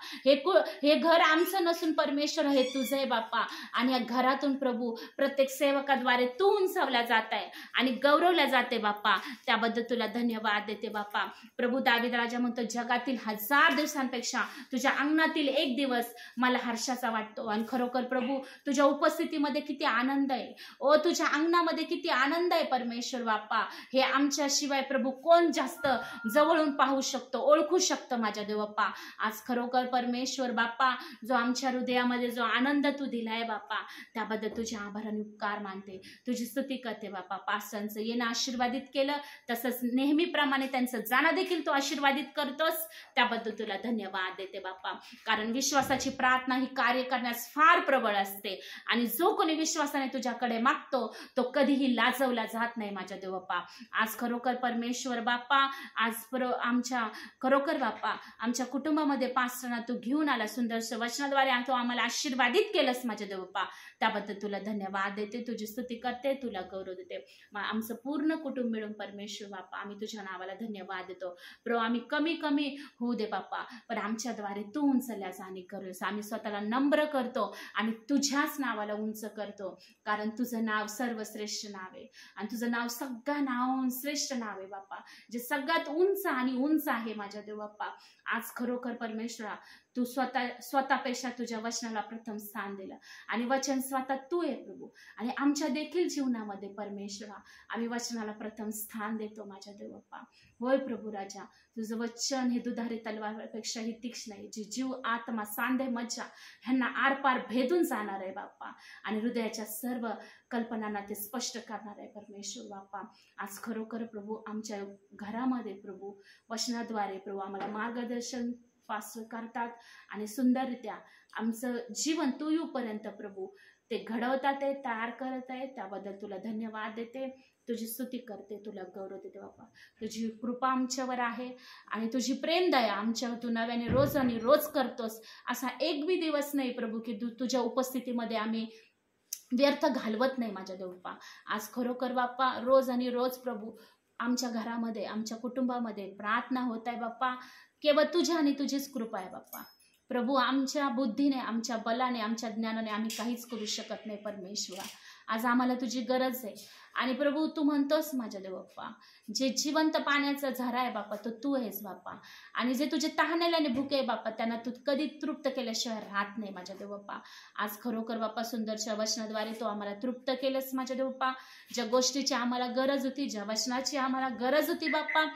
हे घर आमचं नसून परमेश्वर हे तुझं आहे बाप्पा. आणि या घरातून प्रभू प्रत्येक सेवकाद्वारे तू उंचावला जात आहे आणि गौरवला जाते बाप्पा. त्याबद्दल तुला धन्यवाद देते बाप्पा. प्रभू दावीद राजा म्हणतो जगातील 1000 दिवसांपेक्षा तुझ्या अंगणातील एक दिवस मला हर्षाचा वाटतो. आणि खरोखर प्रभू तुझ्या उपस्थितीमध्ये किती आनंद आहे. ओ तुझ्या अंगणामध्ये किती आनंद आहे परमेश्वर बाप्पा. हे आमच्याशिवाय प्रभू कोण जास्त जवळून पाहू शकतो, ओळखू शकतो माझ्या देव बाप्पा. आज खरोखर परमेश्वर बाप्पा जो आमच्या हृदयामध्ये जो आनंद तू दिलाय बाप्पा त्याबद्दल तुझे आभार आणि उपकार मानते, तुझी स्तुती करते बाप्पा. पास्टरांचं येणं आशीर्वादित केलं तसंच नेहमीप्रमाणे त्यांचं जाणं देखील तू आशीर्वादित करतोस, त्याबद्दल तुला धन्यवाद देते बाप्पा. कारण विश्वासाची प्रार्थना ही कार्य करण्यास फार प्रबळ असते आणि जो कोणी विश्वासाने तुझ्याकडे मागतो तो कधीही लाजवला जात नाही माझ्या देव बाप्पा. आज खरोखर परमेश्वर बाप्पा आज आमच्या खरोखर बाप्पा बाप्पा आमच्या कुटुंबामध्ये पास्टरांना तू घेऊन आला, सुंदरशा वचनाद्वारे तू आम्हाला आशीर्वादित केलंस माझ्या देव बाप्पा. त्याबद्दल तुला धन्यवाद देते, तुझी स्तुती करते, तुला गौरव देते. आमचं पूर्ण कुटुंब मिळून परमेश्वर बाप्पा आम्ही तुझ्या नावाला धन्यवाद देतो. प्रभू आम्ही कमी होऊ दे बाप्पा, पण आमच्याद्वारे तू उंचल्यास आणि करूस. आम्ही स्वतःला नम्र करतो आणि तुझ्याच नावाला उंच करतो, कारण तुझं नाव सर्वश्रेष्ठ नाव आहे आणि तुझं नाव सगळ्या नावाहून श्रेष्ठ नाव आहे बाप्पा, जे सगळ्यात उंच आणि उंच आहे माझ्या देव बाप्पा. आज खरोखर परमेश्वरा तू स्वतःपेक्षा तुझ्या वचनाला प्रथम स्थान दिलं आणि वचन स्वतः तू आहे प्रभू. आणि आमच्या देखील जीवनामध्ये परमेश्वरा आम्ही वचनाला प्रथम स्थान देतो माझ्या देव बाप्पा. होय प्रभू राजा, तुझं वचन हे दुधारी तलवारपेक्षाही तीक्ष्ण आहे, जी जीव आत्मा सांधे मज्जा ह्यांना आरपार भेदून जाणार आहे बाप्पा आणि हृदयाच्या सर्व कल्पनांना ते स्पष्ट करणार आहे परमेश्वर बाप्पा. आज खरोखर प्रभू आमच्या घरामध्ये प्रभू वचनाद्वारे प्रभू आम्हाला मार्गदर्शन करतात आणि सुंदररित्या आमचं जीवन तू येऊपर्यंत प्रभू ते घडवतात आहे, तयार करत आहे. त्याबद्दल तुला धन्यवाद देते, तुझी स्तुती करते, तुला गौरव देते बाप्पा. तुझी कृपा आमच्यावर आहे आणि तुझी प्रेम दया आमच्यावर तू नव्याने रोज आणि रोज करतोस. असा एक बी दिवस नाही प्रभू की तुझ्या उपस्थितीमध्ये आम्ही व्यर्थ घालवत नाही माझ्या देव बाप्पा. आज खरोखर बाप्पा रोज आणि रोज प्रभू आमच्या घरामध्ये आमच्या कुटुंबामध्ये प्रार्थना होत आहे बाप्पा. केवळ तुझ्या आणि तुझीच कृपा आहे बाप्पा. प्रभू आमच्या बुद्धीने, आमच्या बलाने, आमच्या ज्ञानाने आम्ही काहीच करू शकत नाही परमेश्वरा. आज आम्हाला तुझी गरज आहे आणि प्रभू तू म्हणतोस माझ्या देव बाप्पा, जे जिवंत पाण्याचा झरा आहे बाप्पा तो तू आहेस बाप्पा. आणि जे तुझे तहानेले आणि भुके आहे बाप्पा त्यांना तू कधी तृप्त केल्याशिवाय राहत नाही माझ्या देव बाप्पा. आज खरोखर बाप्पा सुंदरच्या वचनाद्वारे तो आम्हाला तृप्त केलंस माझ्या देव बाप्पा. ज्या गोष्टीची आम्हाला गरज होती, ज्या वचनाची आम्हाला गरज होती बाप्पा,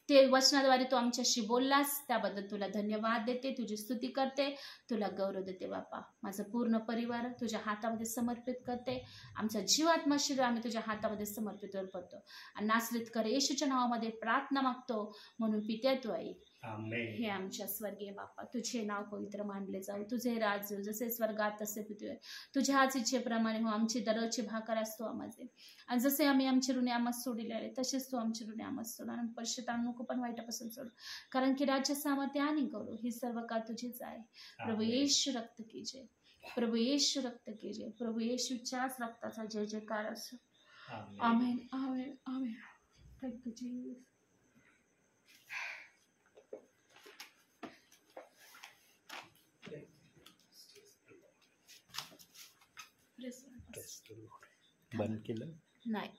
ते वचनाद्वारे तू आमच्याशी बोललास. त्याबद्दल तुला धन्यवाद देते, तुझी स्तुती करते, तुला गौरव देते बाप्पा. माझं पूर्ण परिवार तुझ्या हातामध्ये समर्पित करते. आमचा जीवात्मा शरीर आम्ही तुझ्या हातामध्ये समर्पित करतो आणि नासरीत कर येशूच्या नावामध्ये प्रार्थना मागतो म्हणून पिते तू आई. हे आमच्या स्वर्गीय बाप्पा, तुझे नाव पवित्र मानले जाऊ, तुझे राज येऊ, जसे स्वर्गात तसे पृथ्वीवर. तुझ्या हाच इच्छेप्रमाणे हो आमची दररोजची भाकर असतो आम्हाला, आणि जसे आम्ही आमचे ऋणी आम्हाला सोडिले तसेच तू आमचे ऋणी आम्हाला सोड आणि परिशुद्ध नको पण वाईटापासून सोड, कारण की राज्य सामर्थ्य आणि गौरव ही सर्व का तुझीच आहे. प्रभू येशू रक्त की जय, प्रभू येशू रक्त की जय, प्रभू येशूच्याच रक्ताचा जय जयकार असो. Amen amen amen. Thank you Jesus. बंद केलं नाही.